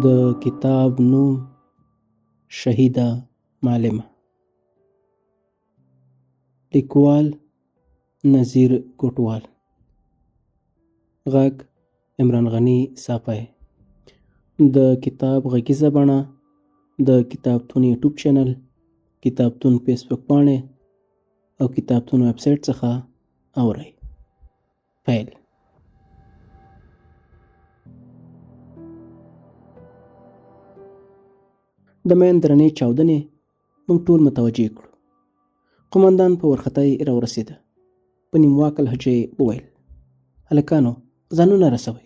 د کتاب نوم شهیده معلمه. لیکوال نذیر کوټوال. غږ عمران غني صافی. د کتاب غږیزه بڼه د کتابتون یوټیوب چینل، کتابتون فیسبوک پاڼې او کتابتون ویبسایټ څخه اورئ. پیل. د مین درنې چاودنې موږ ټول متوجه کړو. قومندان په وارخطايي راورسېده. په نیم واکه لهجه یې وویل: هلکانو، ځانونه رسوئ.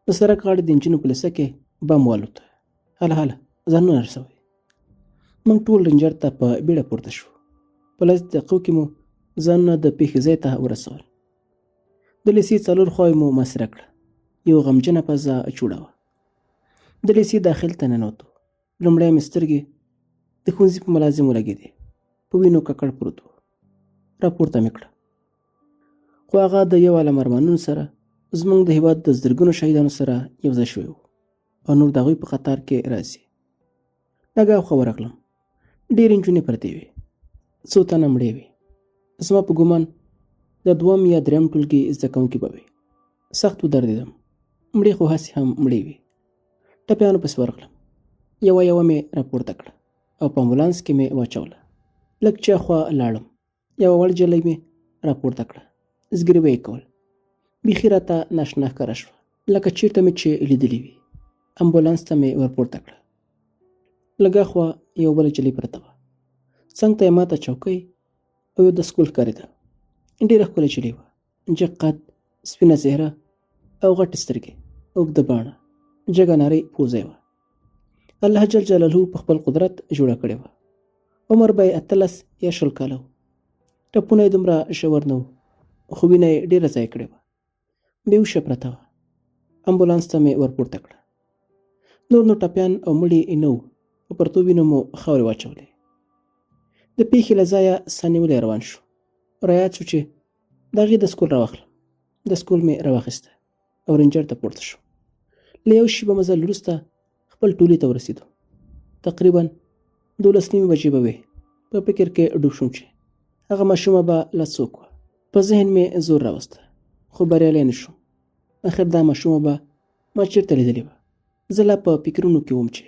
د سړک غاړې د انجینو په لیسه کې بم والوته. هله ځانونه رسوئ. موږ ټول رینجر ته په بیړه پورته شو. په لس دقیقو کې مو ځانونه د پیښې ځای ته ورسول. د لیسې څلور خواوې مو محاصره کړه. یو غمجنه فضا جوړه وه. د لیسې داخل ته ننوتو. لومړی مې سترګې د ښوونځي په ملازم ولګېدې. په وینو ککړ پروت و. راپورته مې کړه. خو هغه د یو عالم ارمانونو سره زموږ د هېواد د زرګونو شهیدانو سره یو ځای شوی و او نور د هغوی په قطار کې راځي. ناګهاوخوا ورغلم. ډېرې نجونې پرتې وې. څو تنه مړې وې. زما په ګومان د دویم یا درېیم ټولګي زده کوونکي به وې. سخت ودرېدم. مړې خو هسې هم مړې وې. ټپیانو پسې ورغلم. یوه مې راپورته کړه او په امبولانس کې مې واچوله. لږ چې اخوا لاړم، یوه وړ جلۍ مې راپورته کړه. زګیروي به یې کول. بیخي راته ناشنا ښکاره شوه، لکه چېرته مې چې لیدلې وي. امبولانس ته مې ورپورته کړه. لږ اخوا یو بله جلۍ پرته وه. څنګ ته یې ماته چوکۍ او یو دستګول ښکارېده. ډېره ښکلې جلۍ وه. جګ قد، سپینه څېره او غټې سترګې، اوږده باڼه، جګه نرۍ پوزه یې وه. الله جل جلاله په خپل قدرت جوړه کړې وه. عمر به یې 18 یا 20 کاله و. ټپونه یې دومره ژور نه وو، خو وینه یې ډېره ضایع کړې وه. بېهوشه پرته وه. امبولانس ته مې ورپورته کړه. نور نو ټپیان او مړي نه وو. په پرتو وینو مو خاورې واچولې. د پیښې له ځایه ساه نیولی روان شو. رایاد شو چې د هغې دستګول راواخلم. دستګول مې راواخیسته او رینجر ته پورته شو. له یو شېبه مزل وروسته خپل ټولي ته ورسېدو. تقریبا 12 بجې به وې. په فکر کې ډوب شوم چې هغه ماشومه به لا څوک وه. په ذهن مې زور راوسته، خو بریالی نه شوم. اخر دا ماشومه به ما چېرته لیدلې وه. زه لا په فکرونو کې وم چې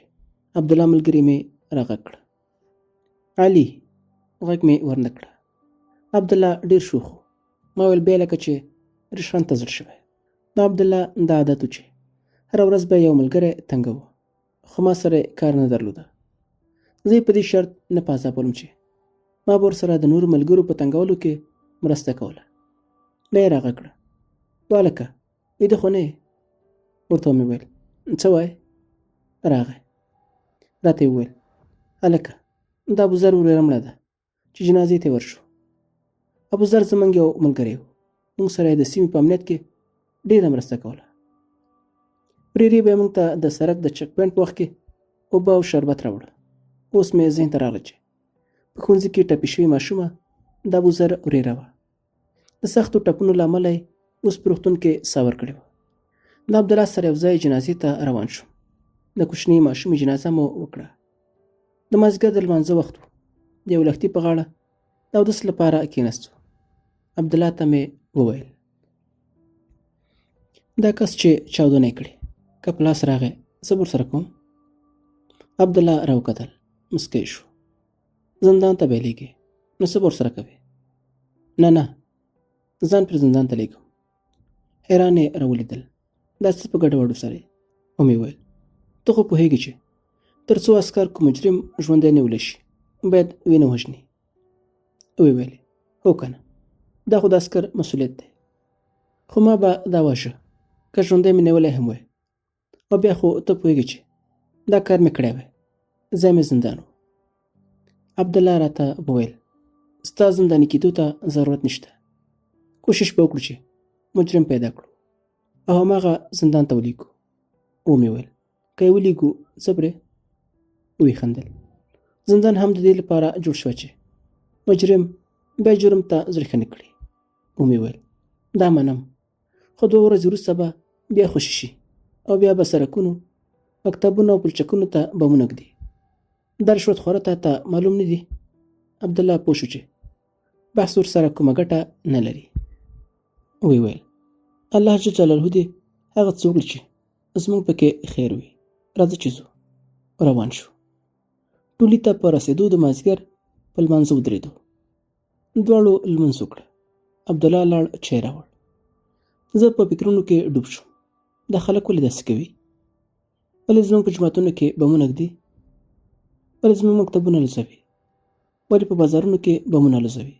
عبدالله ملګري مې راغږ کړه. علي، غږ مې ورنه کړه. عبدالله ډېر شوخ و. ما ویل بیا لکه چې ریشخند ته زړه شوی. د عبدالله دا عادت و چې هره ورځ به یو ملګری تنګوه، خو ما سره کار نه درلوده. زه یې په دې شرط نه په عذابولم چې ما به ورسره د نورو ملګرو په تنګولو کې مرسته کوله. بیا یې راغږ کړه: والکه، ویده خو نه یې؟ ورته مې ویل: څه وایې؟ راغی. راته یې وویل: هلکه، دا ابوذر ورېره مړه ده چې جنازې ته یې ورشو. ابوذر زموږ یو ملګری و. موږ سره یې د سیمې په امنیت کې ډېره مرسته کوله. ورېرې به یې موږ ته د سړک د چک پوینټ په وخت کې اوبه او شربت راوړه. اوس مې ذهن ته راغله چې په ښوونځي کې ټپي شوې ماشومه د ابوذر ورېره وه. د سختو ټپونو له امله یې اوس په روغتون کې ساه ورکړې وه. د عبدالله سره یو ځای جنازې ته روان شوم. د کوچنۍ ماشومې جنازه مو وکړه. د مازدیګر د لمانځه وخت و. د یو لښتي په غاړه د اودس لپاره کېناستو. عبدالله ته مې وویل: دا کس چې چاودنه یې کړې، که په لاس راغی، زه به ورسره کوم. عبدالله راوکتل، مسکی شو. زندان ته بیلیږي، نو څه به ورسره کوې؟ نه، ځان پر زندان ته لیږم. حیران یې راولیدل. دا څه په ګډوډو سره یې؟ ومې ویل: ته خو پوهېږې چې تر څو عسکر کوم مجرم ژوندی نیولی شي باید وینه وژني. ویې ویلې: هو که نه، دا خو د عسکر مسؤلیت دی. خو ما به دا واژه که ژوندی مې نیولی هم وی، او بیا خو ته پوهېږې چې دا کار مې کړی وی، ځای مې زندان و. عبدالله راته وویل: ستا زنداني کېدو ته ضرورت نشته. کوشش به وکړو چې مجرم پیدا کړو او هماغه زندان ته ولیږو. ومې ویل: که یې ولیږو څه پرې؟ ویې خندل. زندان هم د دې لپاره جوړ شوی چې مجرم بیا جرم ته زړه ښه نه کړي. ومې ویل: دا منم، خو 2 ورځې وروسته به بیا خوشي شي او بیا به سړکونو مکتبونو او پلچکونو ته بمونه ږدي. دا رشوت خوره ته معلوم نه دي؟ عبدالله پوه شو چې بحث ورسره کومه ګټه نه لري. وی ویل الله جل جلاله دې هغه څه وکړي چې زموږ پکې خیر وي. راځه چې ځو. روان شو. ټولي ته په رسېدو د مازدیګر په لمانځه ودرېدو. دواړو لمونځ وکړه. عبدالله لاړ چای راوړ. زه په فکرونو کې ډوب شوم. دا خلک ولې داسې کوي؟ ولې زموږ په جوماتونو کې بمونه ږدي؟ ولې زموږ مکتبونه لوڅوي؟ ولې په بازارونو کې بمونه لوڅوي؟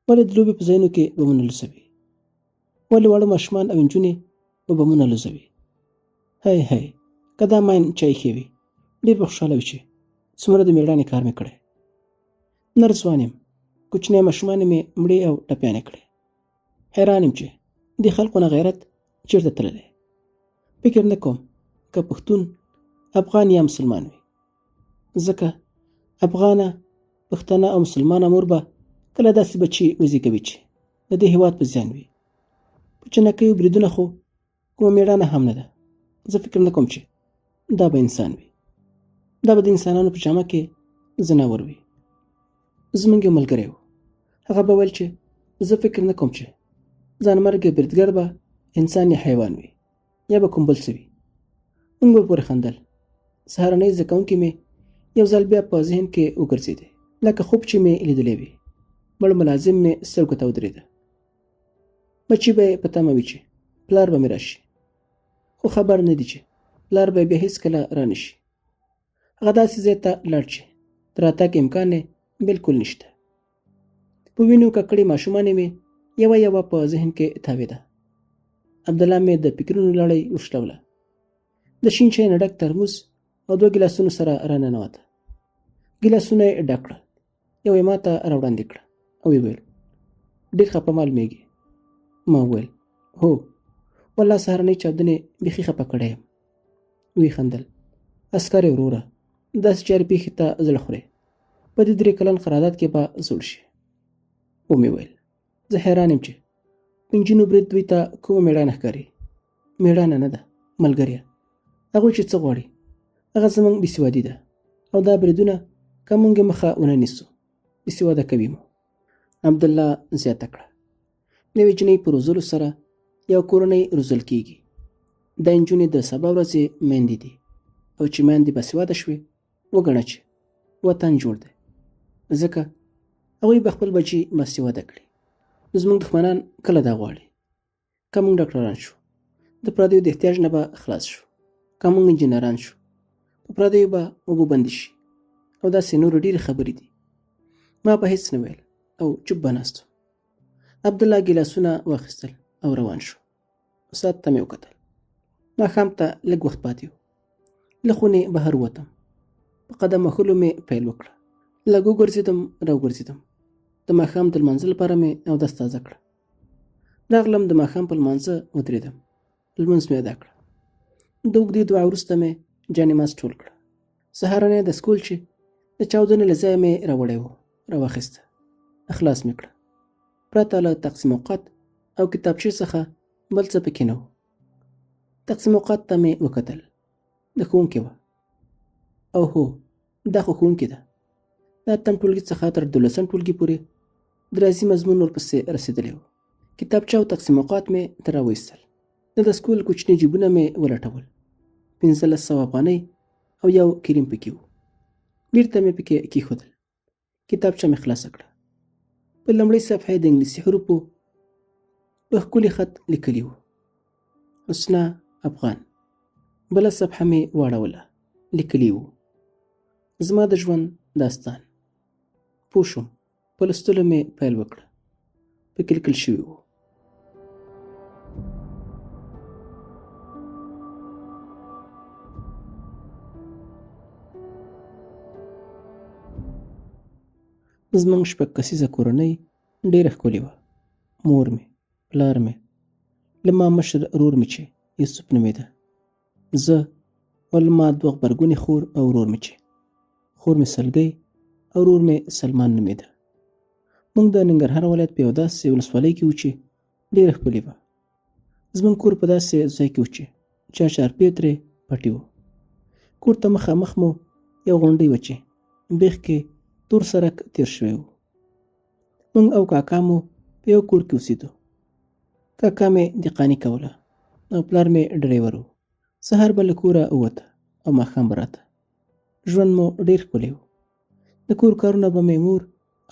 ولې د لوبې په ځایونو کې بمونه لوڅوي؟ ولې واړه ماشومان او نجونې په بمونه لوڅوي؟ هی هی که دا ماین چای ښې وي ډېر به خوشحاله وي چې څومره د مېړانې کار مې کړی. نر ځوان یم، کوچنی ماشومانې مې مړې او ټپیانې کړې. حیران یم چې دې خلکو نه غیرت چېرته تللی. فکر نه کوم که پښتون، افغان یا مسلمان وي، ځکه افغانه، پښتنه او مسلمانه مور به کله داسې بچي وزېږوي چې د دې هېواد په زیان وي. په چینکیو بریدونه خو کومه مېړانه هم نه ده. زه فکر نه کوم چې دا به انسان وي. دا به د انسانانو په جامه کې ځناور وي. زموږ یو ملګری و. هغه به ویل چې زه فکر نه کوم چې ځانمرګه بریدګر به انسان یا حیوان وي یا به کوم بل څه وي. موږ ورپورې خندل. سهارنۍ زده کوونکي مې یو ځل بیا په ذهن کې وګرځېدې، لکه خوب چې مې لیدلی وي. مړ ملازم مې سترګو ته ودرېده. بچي به یې په تمه وي چې پلار به مې راشي، خو خبر نه دي چې پلار به بیا هېڅکله را نه شي. هغه داسې ځای ته لاړ چې د راتګ امکان یې بلکل نشته. په وینو ککړې ماشومانې مې یوه یوه په ذهن کې تاوېده. عبدالله مې د فکرونو لړۍ وشلوله. د شین چای نه ډک ترموز او 2 ګیلاسونو سره راننوته. ګیلاسونه یې ډک کړل. یو یې ما ته راوړاندې کړه او ویې ویل ډېر خفه معلومېږي. ما وویل هو والله سهارنۍ چاودنې بیخي خفه کړی یم. ویې خندل. عسکر وروره داسې چارې پیښې ته زړه خورې، په دې 3 کلن قرارداد کې به زوړ شي. ومې ویل زه حیران یم چې په نجونو برید دوی ته کومه مېړانه ښکاري. مېړانه نه ده ملګریه. هغوی چې څه غواړي هغه زموږ بېسوادي ده، او دا بریدونه که موږ یې مخه ونه نیسو بېسواده کوي مو. عبدالله زیاته کړه نوې جنۍ په روزلو سره یو کورنۍ روزل کېږي. دا نجونې د سبا ورځې میندې دي، او چې میندې باسواده شوې وګڼه چې وطن جوړ دی، ځکه هغوی به خپل بچي باسواده کړي. زموږ دښمنان کله دا غواړي؟ که موږ ډاکټران شو د پردیو د احتیاج نه به خلاص شو، که موږ انجینران شو په پردیو به اوبه بندې شي، او داسې نورې ډېرې خبرې دي. ما به هېڅ نه ویل او چوپ به ناست وم. عبدالله ګیلاسونه واخیستل او روان شو. ساعت ته مې وکتل. ماښام ته لږ وخت پاتې و. له خونې بهر ووتم. په قدم وهلو مې پیل وکړه. لږ وګرځېدم راوګرځېدم. د ماښام د لمانځه لپاره مې اودس تازه کړه. راغلم د ماښام په لمانځه ودرېدم. لمونځ مې ادا کړه. د اوږدې دعا وروسته مې جانماز ټول کړه. سهارنۍ د سکول چې د چاودنې له ځایه مې راوړی و راواخیسته. اخلاص مې کړه. پرته له تقسیم اوقات او کتابچې څخه بل څه پکې نه و. تقسیم اوقات ته مې وکتل. د ښوونکې وه. او هو دا خو ښوونکې ده. د 8م ټولګي څخه تر 12م ټولګي پورې د ریاضي مضمون ورپسې رسېدلی و. کتابچه او تقسیم اوقات مې تر راویستل. د سکول کوچني جیبونه مې ولټول. 1500 افغانۍ او یو کریم پکې و. بیرته مې پکې کېښودل. کتابچه مې خلاصه کړه. په لومړۍ صفحه د انګلیسي حروفو په ښکلي خط لیکلي و حسنا افغان. بله صفحه مې واړوله. لیکلي و زما د ژوند داستان. پوه شوم. په لوستلو مې پیل وکړه. پکې لیکل شوي و زموږ 6 کسیزه کورنۍ ډېره ښکلې وه. مور مې، پلار مې، له ما مشر ورور مې چې یوسف نومېده، زه او له ما 2 غبرګونې خور او ورور مې چې خور مې سلګۍ او ورور مې سلمان نومېده. موږ د ننګرهار ولایت په یو داسې ولسوالۍ کې وو چې ډېره ښکلې وه. زموږ کور په داسې ځای کې و چې چارپۍ ترې پټې وو. کور ته مخامخ مو یو غونډۍ وه چې بیخ کې تور سړک تیر شوی و. موږ او کاکا مو په یو کور کې اوسېدو. کاکا مې دهقاني کوله او پلار مې ډریور و. سهار به له کوره ووته او ماښام به راته. ژوند مو ډېر ښکلی و. د کور کارونه به مې مور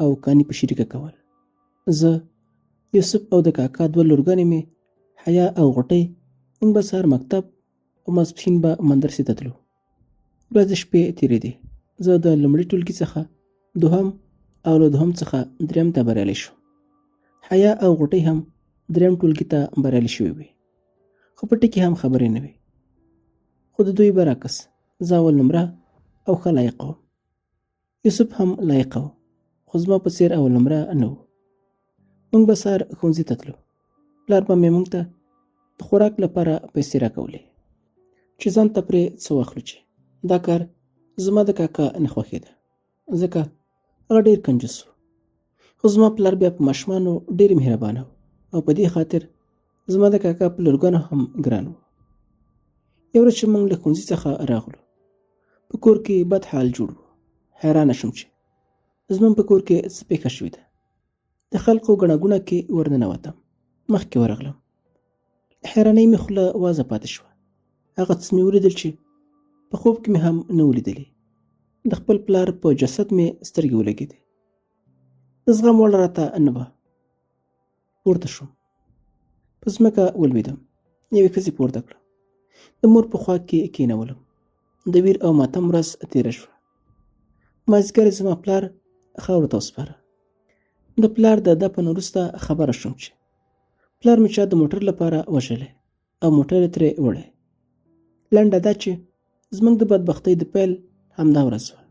او کاني په شریکه کول. زه، یوسف او د کاکا دوه لورګانې مې حیا او غوټۍ موږ به سهار مکتب او ماسپښین به مدرسې ته تلو. ورځې شپې تېرېدې. زه د لومړي ټولګي څخه دوهم او له دوهم څخه درېیم ته بریالی شوم. حیا او غوټۍ هم درېیم ټولګي ته بریالي شوې وې، خو په ټکي هم خبرې نه وې. خو د دوی برعکس زه اول نمره او ښه لایقه وم. یوسف هم لایقه و، خو زما په څېر اول نمره نه و. موږ به سهار ښوونځي ته تلو. پلار به مې موږ ته د خوراک لپاره پیسې راکولې چې ځان ته پرې څه واخلو. چې دا کار زما د کاکا نه خوښېده، ځکه هغه ډېر کنجوس و. خو زما پلار بیا په ماشومانو ډېر مهربانه و او په دې خاطر زما د کاکا په لورګانو هم ګران و. یو ورځ چې موږ له ښوونځي څخه راغلو، په کور کې بد حال جوړ و. حیرانه شوم چې زموږ په کور کې څه پېښه شوې ده. د خلکو ګڼه ګوڼه کې ورننوتم، مخکې ورغلم. حیرانۍ مې خوله وازه پاتې شوه. هغه څه مې ولیدل چې په خوب کې مې هم نه و لیدلي. د خپل پلار په جسد مې سترګې ولګېدې. د زغم وړ راته نه وه. پورته شوم، په ځمکه ولوېدم. یوې ښځې پورته کړم، د مور په خوا کې کېنولم. د ویر او ماتم ورځ تېره شوه. مازدیګر زما پلار خاورو ته وسپاره. د پلار د دفن وروسته خبره شوم چې پلار مې چا د موټر لپاره وژلی او موټر یې ترې وړی. لنډه دا چې زموږ د بدبختۍ د پیل همدا ورځ وه.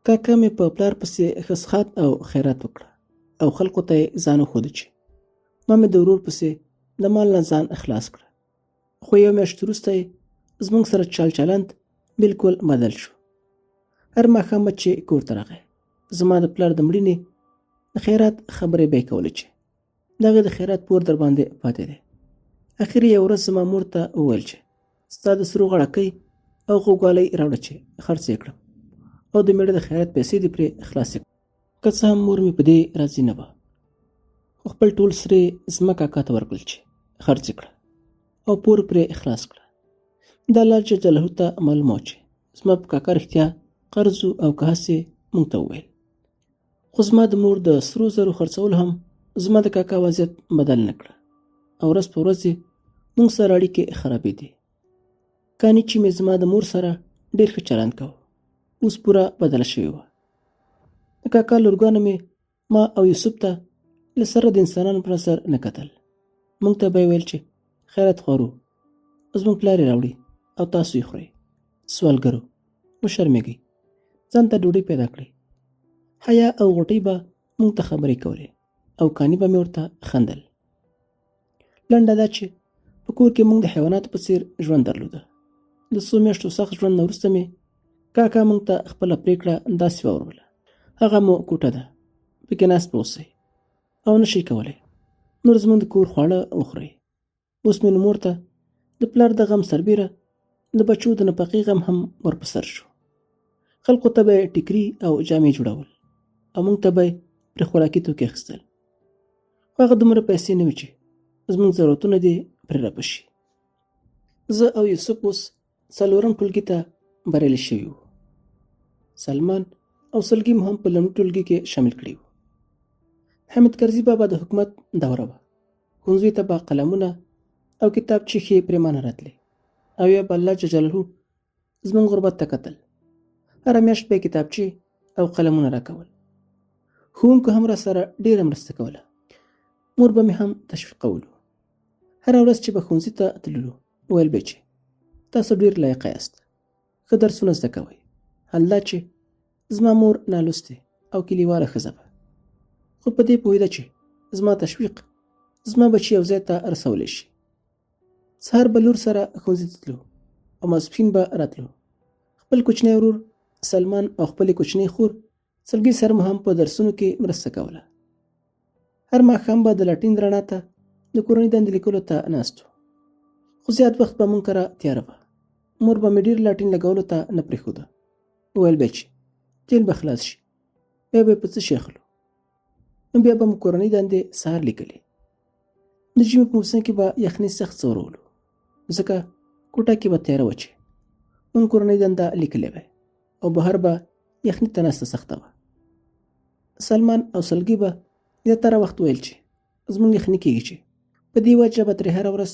کاکا مې په پلار پسې ښه څښاک او خیرات وکړه او خلکو ته یې ځان وښوده چې ما مې د ورور پسې د مال نه ځان خلاص کړه. خو یو میاشت وروسته یې زموږ سره چال چلند بلکل بدل شو. هر ماښام به چې کور ته راغی، زما د پلار د مړینې د خیرات خبرې به یې کولې چې د هغې د خیرات پور در باندې پاتې دی. اخر یې یو ورځ زما مور ته وویل چې ستا د سرو غړکۍ او غوږوالۍ راوړه چې خرڅ یې کړم او د مېړه د خیرات پیسې دې پرې خلاصې کړم. که څه هم مور مې په دې راضي نه وه، خو خپل ټول سرې زما کاکا ته ورکړل چې خرڅ یې کړه او پور پرې خلاص کړه. د الله جل جلاله ته معلومه وه چې زما په کاکا رښتیا قرض او که هسې موږ ته وویل. خو زما د مور د سرو زرو خرڅول هم زما د کاکا وضعیت بدل نه کړه او ورځ په ورځ موږ سره اړیکې خرابېدې. کاني چې مې زما د مور سره ډېر ښه چلند کوه، اوس پوره بدله شوې وه. د کاکا لورګانو مې ما او یوسف ته له سره د انسانانو په نظر نه کتل. موږ ته به یې ویل چې خیرات خوارو، زموږ پلار یې راوړي او تاسو یې خورئ. سوالګرو وشرمېږئ، ځان ته ډوډۍ پیدا کړئ. حیا او غوټۍ به موږ ته خبرې کولې او کاني به مې ورته خندل. لنډه دا چې په کور کې موږ د حیواناتو په څېر ژوند درلوده. د څو میاشتو سخت ژوند نه وروسته مې کاکا موږ ته خپله پرېکړه داسې واوروله: هغه مو کوټه ده، پکې ناست به اوسئ او نه شئ کولی نور زموږ د کور خواړه وخورئ. اوس مې نو مور ته د پلار د غم سربیره د بچو د نفقې غم هم ورپسر شو. خلکو ته به یې ټیکري او جامې جوړول او موږ ته به یې پرې خوراکي توکي اخیستل. خو هغه دومره پیسې نه وې چې زموږ ضرورتونه دې پرې راپشي. زه او یوسف اوس څلورم ټولګي ته بریالي شوي وو. سلمان او سلګي مو هم په لومړي ټولګي کې شامل کړي وو. حامد کرزي بابا د حکومت دوره وه. ښوونځیو ته به قلمونه او کتابچې ښې پرېمانه راتلې او یا به الله جل جلاله زموږ غربت ته کتل. هره میاشت به یې کتابچې او قلمونه راکول. ښوونکو هم را سره ډېره مرسته کوله. مور به مې هم تشویقولو. هره ورځ چې به ښوونځي ته تللو ویل به چې تاسو ډېر لایقه یاست، ښه درسونه زده کوئ. حال دا چې زما مور نالوستې او کلیواله ښځه وه، خو په دې پوهېده چې زما تشویق زما بچي یو ځای ته رسولی شي. سهار به لور سره ښوونځي ته تلو او ماسپښین به راتلو. خپل کوچنی ورور سلمان او خپلې کوچنۍ خور سلګي سره مو هم په درسونو کې مرسته کوله. هر ماښام به د لاټین رڼا ته د کورنۍ دندې لیکلو ته ناست وو. خو زیات وخت به مونږ کره تیاره وه. مور به مې ډېر لاټین لګولو ته نه پرېښوده. وویل به چې جیل به خلاص شي، بیا به یې په څه شي اخلو. نو بیا به مو کورنۍ دندې سهار لیکلې. د ژمي په موسم کې به یخنۍ سخت ځورولو، ځکه کوټه کې به تیاره وه چې مونږ کورنۍ دنده لیکلې وی او بهر به یخنۍ ته ناسته سخته وه. سلمان او سلګي به زیاتره وخت ویل چې زموږ یخني کېږي چې په دې وجه به ترې هره ورځ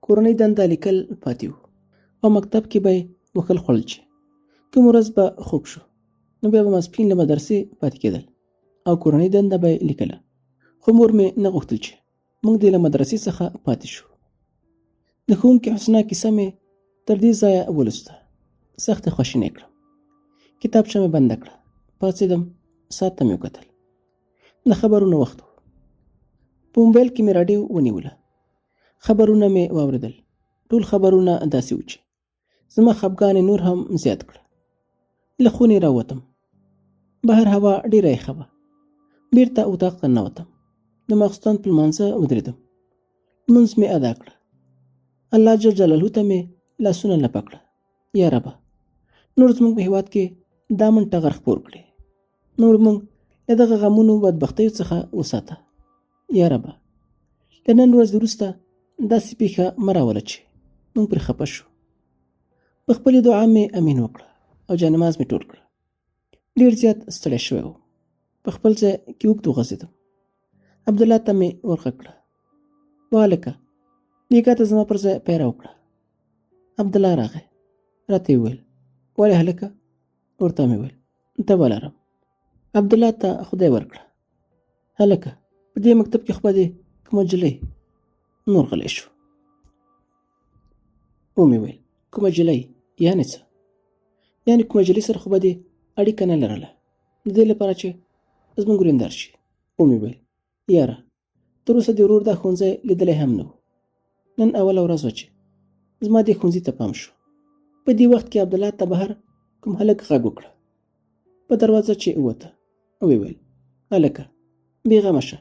کورنۍ دنده لیکل پاتې وو او مکتب کې به یې وکل خوړل چې کوم ورځ به خوب شو نو بیا به ماسپښین له مدرسې پاتې کېدل او کورنۍ دنده به یې لیکله. خو مور مې نه غوښتل چې موږ دې له مدرسې څخه پاتې شو. د ښوونکي حسنا کیسه مې تر دې ځایه ولوسته. سخته خواشینی کړم. کتابچه مې بنده کړه. پاڅېدم، ساعت ته مې وکتل. د خبرونو وخت و. په موبایل کې مې راډیو ونیوله. خبرونه مې واورېدل. ټول خبرونه داسې وو چې زما خفګان نور هم زیات کړه. له خونې راووتم. بهر هوا ډېره یخه وه. بېرته اطاق ته ننوتم. د ماخستن په لمانځه ودرېدم. لمونځ مې ادا کړه. الله جل جلاله ته مې لاسونه لپه کړه. یا ربه، نور زموږ په هېواد کې دا من ټغر خپور کړې. نور موږ له دغه غمونو بدبختیو څخه وساته. یا ربه، له نن ورځې وروسته داسې پېښه مه راوله چې موږ پرې خفه شو. په خپلې دعا مې امین وکړه او جانماز مې ټول کړه. ډېر زیات ستړی شوی وم. په خپل ځای کې اوږد وغځېدم. عبدالله ته مې ورغږ کړه: وهلکه، بېګا ته زما پر ځای پیره وکړه. عبدالله راغی. راته یې وویل: ولې هلکه؟ ورته مې وویل: تبه لرم. عبدالله ته خدای ورکړه. هلکه، په دې مکتب کې خو به دې کومه نجلۍ. نور غلی شو. ومې ویل: کومه نجلۍ؟ یعنې څه؟ یعنې کومه نجلۍ سره خو به دې اړیکه نه لرله، د دې لپاره چې زموږ ورېندار شي. ومې ویل: یاره، تر اوسه دې ورور دا ښوونځی لیدلی هم نه و. نن اوله ورځ وه چې زما دې ښوونځي ته پام شو. په دې وخت کې عبدالله ته بهر کوم هلک غږ وکړه. په دروازه چې ووته، ویې ویل: هلکه، بېغمه شه،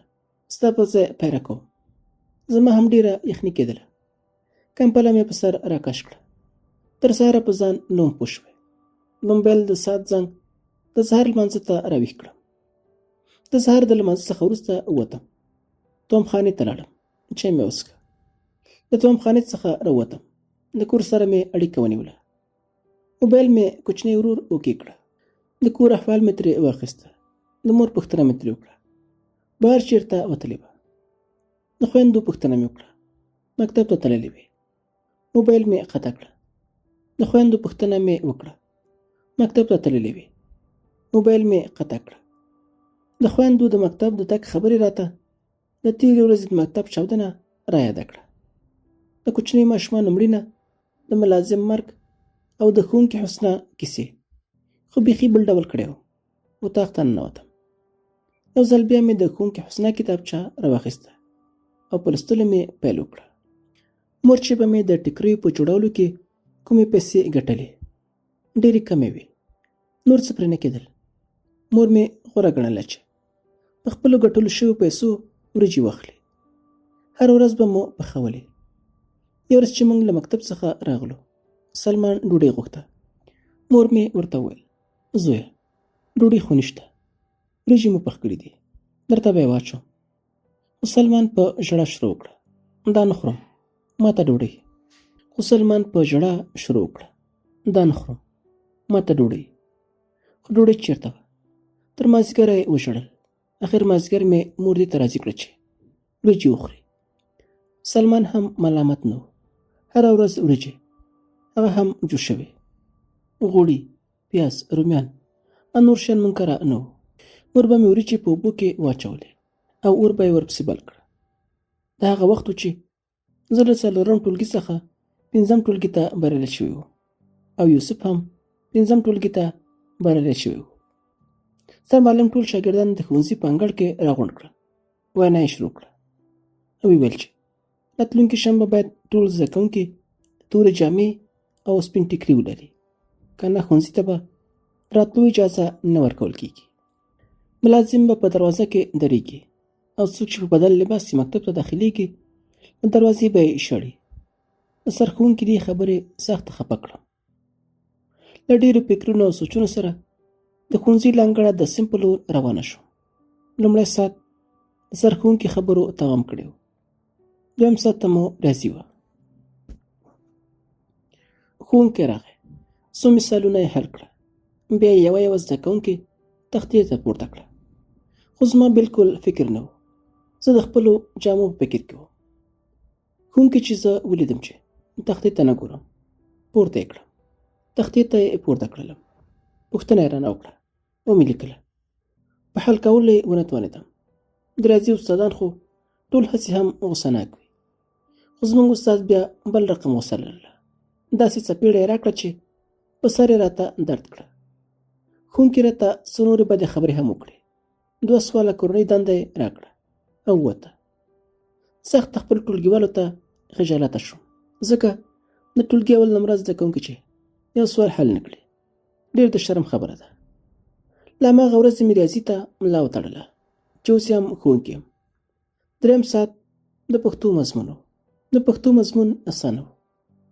ستا پر ځای پیره کوم. زما هم ډېره یخني کېدله. کمپله مې په سر راکش کړه. تر سهاره په ځان نه وم پوه شوی. د موبایل د ساعت زنګ د سهار لمانځه ته راویښ کړم. د سهار د لمانځه څخه وروسته ووتم. تومخانې ته لاړم. چای مې وڅښه. د تومخانې څخه راووتم. د کور سره مې اړیکه ونیوله. موبایل مې کوچنی ورور اوکې کړه. د کور احوال مې ترې واخیسته. د مور پوښتنه مې ترې وکړه. بهر چېرته وتلې وه؟ د خویندو پوښتنه مې وکړه. مکتب ته تللې وې. موبایل مې قطع کړه. د خویندو پوښتنه مې وکړه. مکتب ته تللې وې. موبایل مې قطع کړه. د خویندو د مکتب د تګ خبرې راته د تېرې ورځې د مکتب چاودنه رایاده کړه. د کوچنۍ ماشومانو مړینه، د ملازم مرګ او د ښوونکي حسنا کیسې خو بیخي بل ډول کړی و. اطاق ته ننوتم. یو ځل بیا مې د ښوونکي حسنا کتابچه راواخیسته او په لوستلو مې پیل وکړه. مور چې به مې د ټیکریو په جوړولو کې کومې پیسې ګټلې، ډېرې کمې وې. نور څه پرې نه کېدل. مور مې غوره ګڼله چې په خپلو ګټلو شویو پیسو وریجې واخلي. هر ورځ به مو پخولې. یو ورځ چې موږ له مکتب څخه راغلو، سلمان ډوډۍ غوښته. مور مې ورته وویل: زویه، ډوډۍ خو نشته، وریجې مو پخ کړي دي، درته به یې واچوم. خو سلمان په ژړا شروع وکړه: دا نه خورم، ما ته ډوډۍ. خو سلمان په ژړا شروع وکړه: دا نه خورم، ما ته ډوډۍ. خو ډوډۍ چېرته وه؟ تر مازدیګره یې وژړل. اخر مازدیګر مې مور دې ته راضي کړه چې وریجې وخوري. سلمان هم ملامت نه و. هره ورځ وریجې، هغه هم جوش شوې. غوړي، پیاز، رومیان او نور شیان موږ کره نه وو. مور به مې وریجې په اوبو کې واچولې او اور به یې ورپسې بل کړه. د هغه وخت و چې زه له 4 ټولګي څخه 5 ټولګي ته بریالی شوی و او یوسف هم 5 ټولګي ته بریالی شوی و. سر معلم ټول شاګردان د ښوونځي په انګړ کې راغونډ کړه. وینا یې شروع کړه او ویې ویل چې راتلونکې شنبه باید ټول زده کوونکي تورې جامې او سپین ټیکري ولري، که نه ښوونځي ته به راتلو اجازه نه ورکول کېږي. ملازم به په دروازه کې درېږي او څوک چې په بدل لباس یې مکتب ته داخلېږي له دروازې به یې شړي. د سرښوونکي دې خبرې سخته خفه کړم. له ډېرو فکرونو او سوچونو سره د ښوونځي له انګړه د سیند په لور روانه شوم. لومړی ساعت د سرښوونکي خبرو دوام کړی و. دویم ساعت ته مو ریاضي وه. ښوونکی راغی. څو مثالونه یې حل کړه. بیا یې یوه زده کوونکې تختې ته پورته کړه. خو زما بلکل فکر نه و. زه د خپلو جامو په فکر کې وم. ښوونکي چې زه ولیدم چې تختې ته نه ګورم، پورته یې کړم. تختې ته یې پورته کړلم. پوښتنه یې رانه وکړه. ومې لیکله. په حل کولو یې ونه توانېدم. د ریاضي استادان خو ټول هسې هم غوسه ناک وي. خو زموږ استاد بیا بل رقم غوسه لرله. داسې څپېړه یې راکړه چې په سر یې راته درد کړه. ښوونکي راته څه نورې بدې خبرې هم وکړې. 2 سواله کورنۍ دنده یې راکړه او ووته. سخت خپل ټولګیوالو ته خجالته شوم، ځکه د ټولګي اول نمره زده کوونکي چې یو سوال حل نه کړي ډېر د شرم خبره ده. له هماغه ورځې مې ریاضي ته ملا وتړله چې اوس یې هم ښوونکی یم. دریم ساعت د پښتو مضمون و. د پښتو مضمون اسانه و.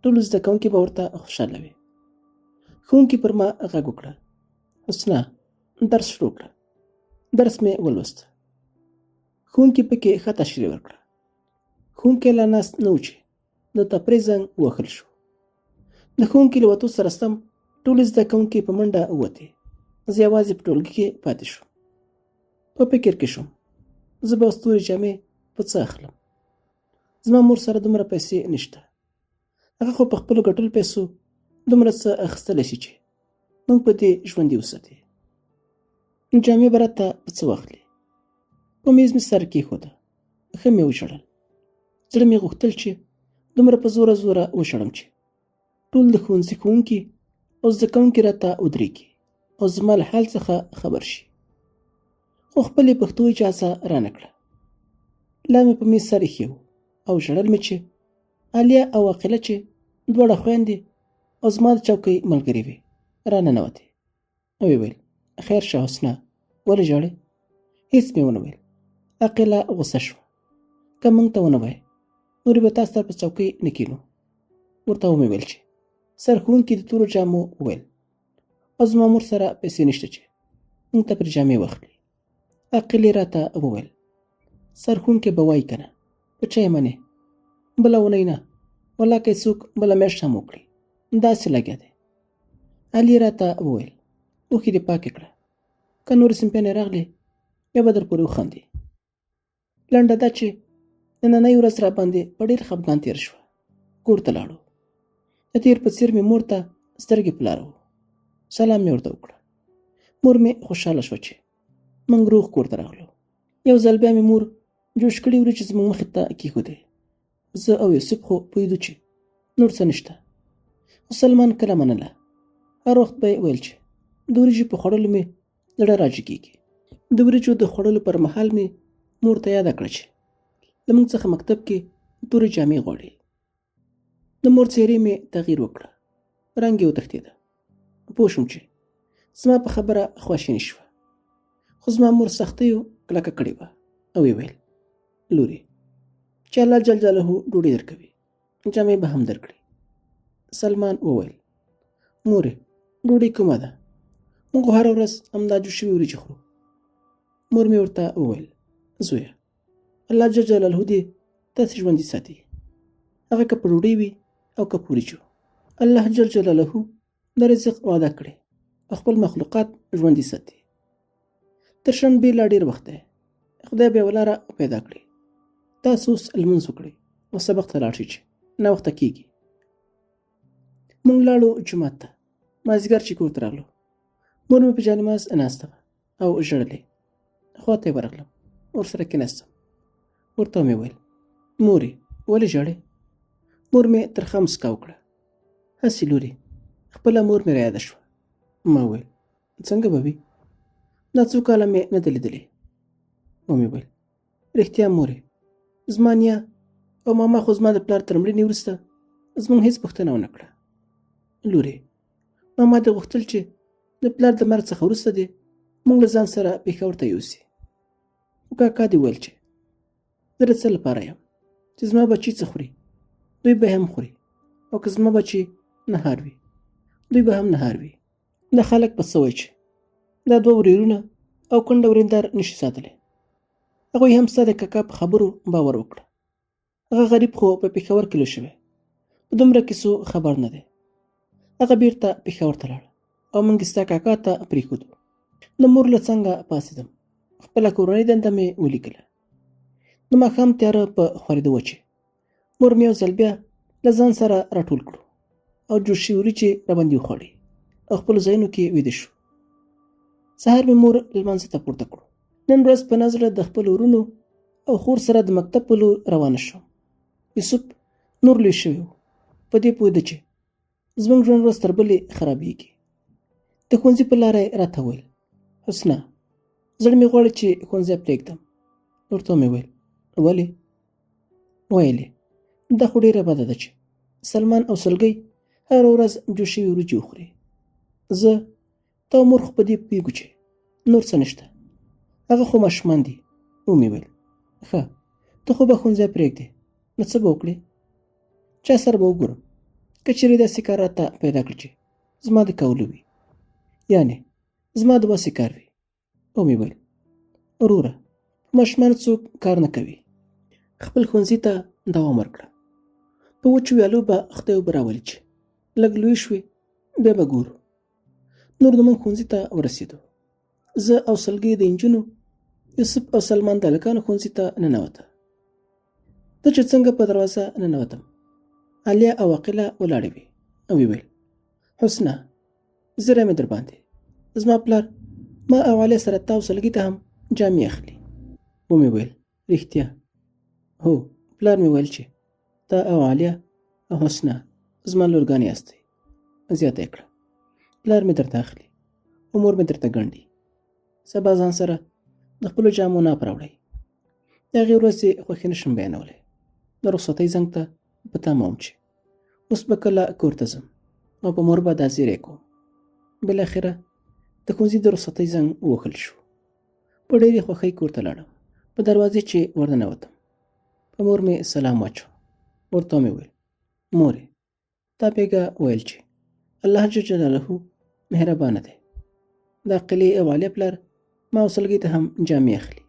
ټول زده کوونکي به ورته خوشحاله وي. ښوونکي پر ما غږ وکړه. حسنه، درس شروع کړه. درس مې ولوست. ښوونکي پکې ښه تشریح ورکړه. ښوونکی لا ناست نه و چې د تفریح زنګ ووهل شو. د ښوونکي له وتو سره سم ټول زده کوونکي په منډه ووتې. زه یوازې په ټولګي کې پاتې شوم. په فکر کې شوم زه به ستوري جامې په څه اخلم. زما مور سره دومره پیسې نشته. هغه خو په خپلو ګټلو پیسو دومره څه اخیستلی شي چې موږ په دې ژوندي وساتي. نو جامې به راته په څه واخلي؟ په میز مې سر کېښوده. ښه مې وژړل. زړه مې غوښتل چې دومره په زوره زوره وشړم چې ټول د ښوونځي ښوونکي او زده کوونکي راته ودرېږي او زما له حال څخه خبر شي. خو خپلې پښتو اجازه رانه کړه. لا مې په میز سر ایښی و او ژړل مې چې عالیه او عاقله چې دواړه خویندې او زما د چوکۍ ملګرې وې راننوتې. ویې ویل خیر شه حسنه، ولې ژاړې؟ هېڅ مې ونه ویل. عاقله غوسه شوه. که موږ ته ونه وایې نورې به تاسو ته په چوکۍ نه کښېنو. ورته ومې ویل چې سرښوونکي د تورو جامو وویل او زما مور سره پیسې نشته چې موږ ته پرې جامې واخلي. عاقلې راته وویل سرښوونکی به وایي که نه، په چا یې منې؟ بله اونۍ نه، والله که یې څوک بله میاشت هم وکړي داسې لګیا دی. علي راته وویل اوښکې دې پاکې کړه، که نورې صنفیانې راغلې بیا به در پورې وخاندي. لنډه دا چې نننۍ ورځ را باندې په ډېر خفګان تېر شوه. کور ته لاړو. د تېر په څېر مې مور ته سترګې په لاره وو. سلام مې ورته وکړه. مور مې خوشحاله شوه چې موږ روغ کور ته راغلو. یو ځل بیا مې مور جوش کړي وریجې زموږ مخې ته کېښودې. زه او یوسف خو پوهېدو چې نور څه نشته. خو سلمان کله منله. هر وخت به یې ویل چې د وریجو په خوړلو مې زړه راجي کېږي. د وریجو د خوړلو پر مهال مې مور ته یاده کړه چې له موږ څخه مکتب کې تورې جامې غواړي. د مور څېرې مې تغییر وکړه. رنګ یې وتښتېده. پوه شوم چې زما په خبره خواشینې شوه. خو زما مور سختیو کلکه کړې وه او یې ویل لورې چې الله جل جلاله ډوډۍ درکوي جامې به هم درکړي. سلمان وویل مورې ډوډۍ کومه ده؟ موږ هره ورځ همدا جوش شوي وریجې خورو. مور مې ورته وویل زویه الله جل جلاله دې تاسې ژوندي ساتي، هغه که په ډوډۍ وي او که په وریجو. الله جل جلاله د رزق وعده کړې او خپل مخلوقات ژوندي ساتي. تر شنبې لا ډېر وخت دی. خدای به یوه لاره پیدا کړي. تاسو اوس لمونځ وکړئ او سبق ته لاړ شئ چې ناوخته کېږي. موږ لاړو جومات ته. مازدیګر چې کور ته راغلو مور مې په جانماز ناسته وه او ژړلې. خوا ته یې ورغلم، ورسره کېناستم. ورته مې ویل مورې ولې ژاړې؟ مور مې ترخه مسکا وکړه. هسې لورې خپله مور مې رایاده شوه. ما ویل څنګه به وي؟ دا څو کاله مې نه ده لیدلې. ومې ویل رښتیا مورې زما نیا او ماما خو زما د پلار تر مړینې وروسته زموږ هېڅ پوښتنه ونه کړه. لورې ماما دې غوښتل چې د پلار د مرګ څخه وروسته دې موږ له ځان سره پېښور ته یوسي. خو کاکا دې ویل چې زه د څه لپاره یم چې زما بچي څه خوري دوی به هم خوري، او که زما بچي نهار وي دوی به هم نهار وي. دا خلک په څه وایي چې دا دوه ورېرونه او کنډه ورېندار نشي ساتلی. هغوی هم ستا د کاکا په خبرو باور وکړه. هغه غریب خو په پېښور کې لوی شوی، په دومره کیسو خبر نه دی. هغه بیرته پېښور ته لاړ او موږ ستا کاکا ته پرېښودو. د مور له څنګه پاڅېدم، خپله کورنۍ دنده مې ولیکله. د ماښام تیاره په خورېدو وه چې مور مې یو ځل بیا له ځان سره راټول کړو او جوړ شوي وریجې راباندې وخوړې او خپلو ځایونو کې ویده شو. سهار مې مور لمانځه ته پورته کړو. نن ورځ په نظره د خپلو ورونو او خور سره د مکتب په لور روانه شوم. یوسف نور لوی شوی و، په دې پوهېده چې زموږ ژوند ورځ تر بلې خرابېږي. د ښوونځي په لاره یې راته وویل، حسنه، زړه مې غواړي چې ښوونځی پرېږدم. ورته مې وویل، ولې؟ ویلې دا خو ډېره بده ده چې سلمان او سلګۍ هره ورځ جوړ شوي وریجې وخوري. زه تا او مور خو په دې پوهېږو چې نور څه نشته، هغه خو ماشومان دي. ومې ویل، ښه، ته خو به ښوونځی پرېږدې، نو څه به وکړې؟ چا سره به وګورم که چېرې داسې کار راته پیدا کړي چې زما د کولو وي، یعنې زما د وسې کار وي. ومې ویل، وروره، ماشومان څوک کار نه کوي، خپل ښوونځي ته دوام ورکړه. په وچو ویالو به خدای اوبه راولي چې لږ لوی شوې بیا به ګورو. نور د موږ ښوونځي ته ورسېدو. زه او سلګۍ د نجونو، یوسف او سلمان د هلکانو ښوونځي ته ننوته. زه چې څنګه په دروازه ننوتم، عالیه او عاقله ولاړې وې او ویل، حسنه، زیری مې در باندې، زما پلار ما او عالیه سره تا او سلګۍ ته هم جامې اخلي. ومې ویل، رښتیا؟ هو، پلار مې ویل چې تا او عالیه او حسنه زما لورګانې یاستئ. زیاته یې کړه، پلار مې درته اخلي او مور مې درته ګنډي. سبا ځان سره د خپلو جامو ناپ راوړئ. د هغې ورځې خوښي نشم بیانولی. د رخصتۍ زنګ ته په تمه وم چې اوس به کله کور ته ځم او په مور به دا زیری کوم. بالاخره د ښوونځي د رخصتۍ زنګ ووهل شو. په ډېرې خوښۍ کور ته لاړم. په دروازې چې ورننوتم، په مور مې سلام واچو. ورته مې ویل، مورې، تا بېګا ویل چې الله جل جلاله مهربانه دی. د عاقلې او عالیه پلار ما او سلګۍ ته هم جامې اخلي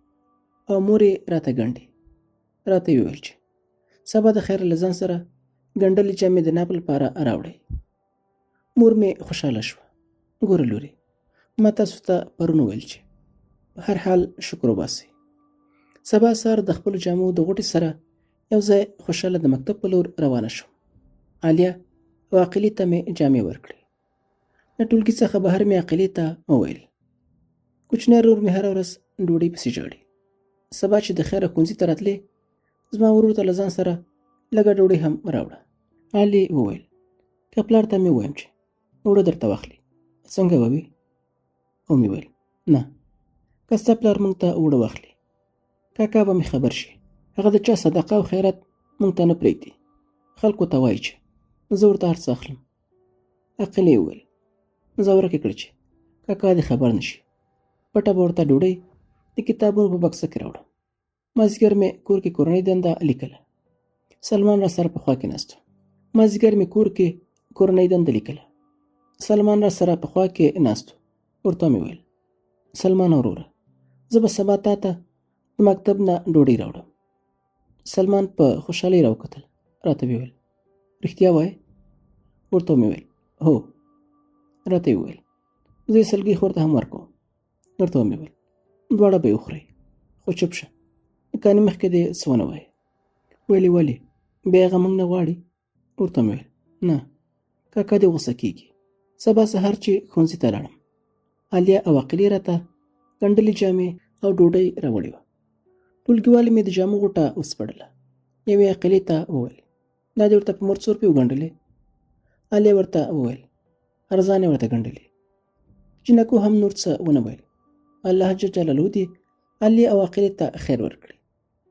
او مور یې راته ګنډي. راته یې وویل چې سبا د خیر له ځان سره ګنډلې جامې د ناپ لپاره راوړئ. مور مې خوشحاله شوه. ګوره لورې، ما تاسو ته پرون وویل چې په هر حال شکر وباسئ. سبا سهار د خپلو جامو د غوټې سره یو ځای خوشحاله د مکتب په لور روانه شوم. عالیه او عاقلې ته مې جامې ورکړې. له ټولګي څخه بهر مې عاقلې ته وویل، کوچنی ورور مې هره ورځ ډوډۍ پسې ژاړي. سبا چې د خیره ښوونځي ته راتلې، زما ورور ته له ځان سره لږه ډوډۍ هم راوړه. علي وویل، که پلار ته مې ووایم چې اوړه درته واخلي، څنګه به وي؟ ومې ویل، نه، که ستا پلار موږ ته اوړه واخلي، کاکا به مې خبر شي. هغه د چا صدقه او خیرات موږ ته نه پرېږدي. خلکو ته وایي چې زه ورته هر څه اخلم. عاقلې وویل، زه ورکې کړه چې کاکا دې خبر نه شي. پټه به ورته ډوډۍ د کتابونو په بکسه کې راوړم. مازدیګر مې کور کې کورنۍ دنده لیکله. سلمان را سره په خوا کې ناست و. مازدیګر مې کور کې کورنۍ دنده لیکله. سلمان را سره په خوا کې ناست و. ورته مې ویل، سلمان وروره، زه به سبا تا ته د مکتب نه ډوډۍ راوړم. سلمان په خوشحالۍ راوکتل. راته ویل، رښتیا وایې؟ ورته مې ویل، هو. راته یې وویل، زه یې سلګۍ خور ته هم ورکوم. ورته مې ویل، دواړه به یې وخورئ، خو چوپ شه، کانې مخکې دې څه ونه وایې. ویلې ولې؟ بیا هغه موږ نه غواړي؟ ورته مې ویل، نه، کاکا دې غوسه کېږي. سبا سهار چې ښوونځي ته لاړم، عالیه او عاقلې راته ګنډلې جامې او ډوډۍ راوړې وه. ټولګیوالې مې د جامو غوټه وسپړله. یوې عاقلې ته وویل، دا دې ورته په مور 100 روپۍ وګنډلې؟ عالیه ورته وویل، ارزانه ورته ګنډلې. جینکو هم نور څه ونه ویل. الله جل جلاله دې عالیه او عاقلې ته خیر ورکړي.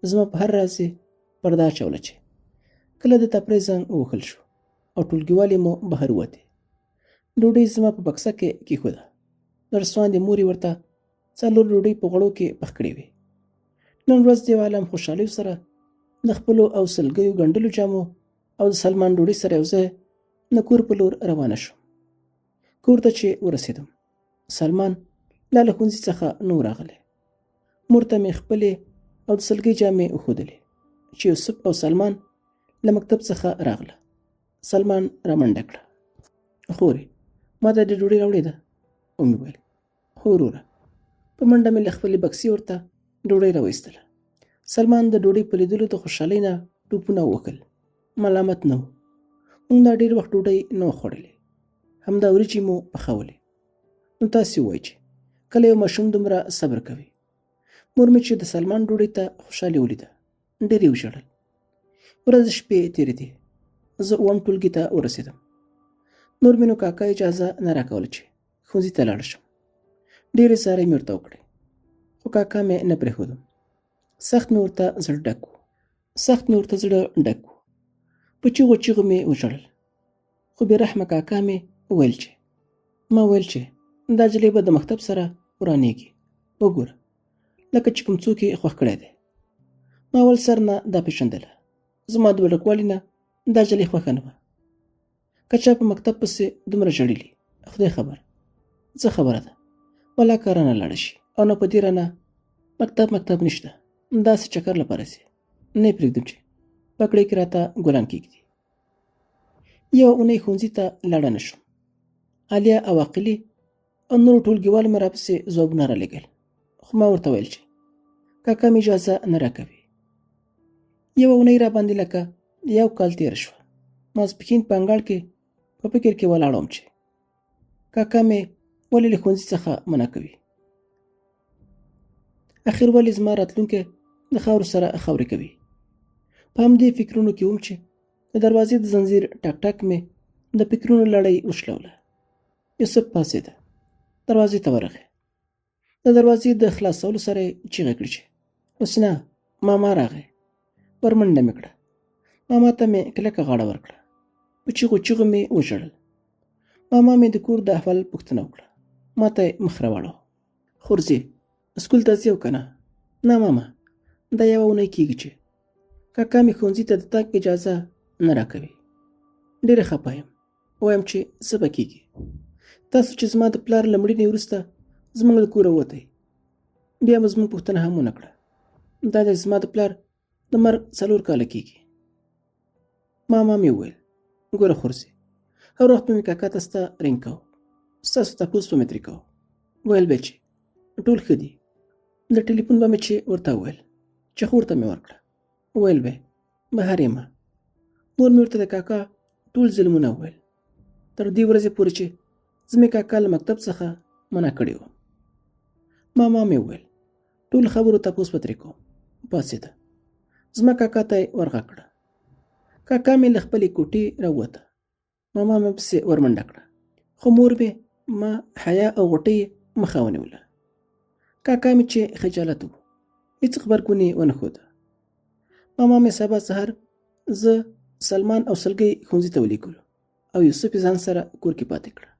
زما په هر راز پرده اچوله چې کله د تفریح زنګ ووهل شو او ټولګیوالې مو بهر ووتې. ډوډۍ زما په بکسه کې کېښوده. نرسواندې مور یې ورته 4 ډوډۍ په غوړو کې پخ کړې وې. نن ورځ د یو عالم خوشحالیو سره د خپلو او سلګیو ګنډلو جامو او د سلمان ډوډۍ سره یو ځای د کور په لور روانه شوم. کور ته چې ورسېدم سلمان لا له ښوونځي څخه نه و راغلی. مور ته مې خپلې او د سلګۍ جامې وښودلې چې یوسف او سلمان له مکتب څخه راغله. سلمان رامنډه کړه. خورې ما ته د ډوډۍ راوړې ده؟ ومې ویل. هو وروره. په منډه مې له خپلې بکسې ورته ډوډۍ راوایستله. سلمان د ډوډۍ په لیدلو د خوشحالۍ نه ټوپونه ووهل. ملامت نه و. موږ دا ډېر وخت ډوډۍ نه وه خوړلې. همدا وریجې مو پخولې. نو تاسې ووایئ چې کله یو ماشوم دومره صبر کوي. مور مې چې د سلمان ډوډۍ ته خوشحالي ولیده ډېر یې وژړل. ورځې شپې تېرې دي. زه اووم ټولګي ته ورسېدم. نور مې نو کاکا اجازه نه راکوله چې ښوونځي ته لاړ شم. ډېرې زارۍ مې ورته وکړې خو کاکا مې نه پرېښودم. سخت مې ورته زړه ډک و. په چیغو چیغو مې وژړل. خو بې رحمه کاکا مې ما ویل چې دا جلۍ به د مکتب سره ورانېږي. وګوره لکه چې کوم څوک یې خوښ کړی دی. ما اول سر نه دا پېژندله. زما د وړوکوالي نه دا جلۍ خوښه نه وه. که چا په مکتب پسې دومره ژړلي خدای خبر څه خبره ده. ولا که رانه لاړه شي او نه په دې رانه مکتب نشته داسې چکر لپاره سي نه یې پرېږدم چې پکړې کې راته ګلان کېږدي. یوه اونۍ ښوونځي ته لاړه نه شوم. عالیه او عاقلي او نورو ټولګیوالو مې راپسې ځوابونه رالېږل خو ما ورته ویل چې کاکا مې اجازه نه راکوي. یوه اونۍ راباندې لکه یو کال تېره شوه. ماسپښین په انګړ کې په فکر کې ولاړ وم چې کاکا مې ولې له ښوونځي څخه منع کوي. اخر ولې زما راتلونکی د خاورو سره خاورې کوي. په همدې فکرونو کې وم چې د دروازې د زنځیر ټک ټک مې د فکرونو لړۍ وشلوله. یوسف پاڅېده. دروازې ته ورغی. د دروازې د خلاصولو سره یې چیغې کړې چې حسنا ماما راغی. ورمنډه مې کړه. ماما ته مې کلکه غاړه ورکړه. په چیغو مې وژړل. ماما مې د کور د احوال پوښتنه وکړه. ما ته یې مخ راواړاوه. خورځې سکول ته ځې او که نه؟ نه ماما دا یوه اونۍ کېږي چې کاکا مې ښوونځي ته د تګ اجازه نه راکوي. ډېره خفه یم. وایم چې څه به کېږي. تاسو چې زما د پلار له مړینې وروسته زموږ له کوره ووتی بیا مو زموږ پوښتنه هم ونه کړه. دا دی زما د پلار د مرګ 4 کاله کېږي. ماما مې وویل ګوره خورځې هر وخت به مې کاکا ته ستا رنګ کوه. ستاسو تپوس به مې ترې کوه. ویل به چې ټول ښه دي. د ټلیفون به مې چې ورته وویل چې خور ته مې ورکړه. ویل به بهر یمه. مور مې ورته د کاکا ټول ظلمونه وویل تر دې ورځې پورې چې زمې کاکا له مکتب څخه منع کړی و. ماما مې وویل ټول خبرو تپوس به ترې کوم. پاڅېده. زما کاکا ته یې ورغږ کړه. کاکا مې له خپلې کوټې راووته. ماما مې پسې ورمنډه کړه خو مور مې ما حیا او غوټۍ مخه ونیوله. کاکا مې چې خجالت و هېڅ غبرګون یې ونه ښوده. ماما مې سبا سهار زه سلمان او سلګۍ ښوونځي ته ولیږلو او یوسف ځان سره کور کې پاتې کړه.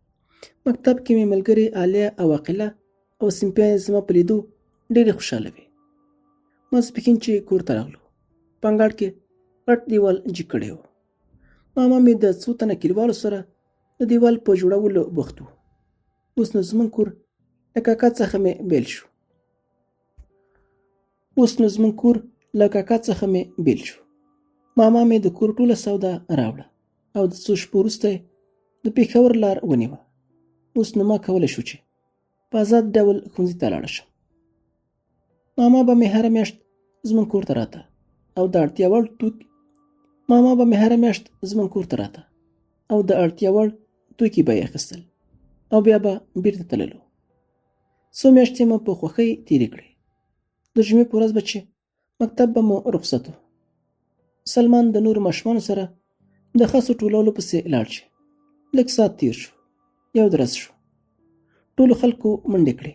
مکتب کې مې ملګرې عالیه او عاقله او سیمپیانې زما په لیدو ډېرې خوشحاله وې. ماسپښین چې کور ته راغلو په انګړ کې غټ دیوال جګ کړی و. ماما مې د څو تنه کلیوالو سره د دیوال په جوړولو بوخت و. اوس نو زموږ کور له کاکا څخه مې بیل شو. ماما مې د کور ټوله سودا راوړه او د څو شپو وروسته د پېښور لار ونیوه. اوس نو ما کولی شو چې په آزاد ډول ښوونځي ته لاړه شم. ماما به مې هره میاشت زموږ کور ته راته او د اړتیا وړ توکي به یې اخیستل او بیا به بیرته تللو. څو میاشتې مو په خوښۍ تېرې کړې. د جمعې په ورځ به چې مکتب به مو رخصت و. سلمان د نورو ماشومانو سره د خسو ټولولو پسې لاړ شي. لږ ساعت تېر شو. 1:10 شو. ټولو خلکو منډې کړې.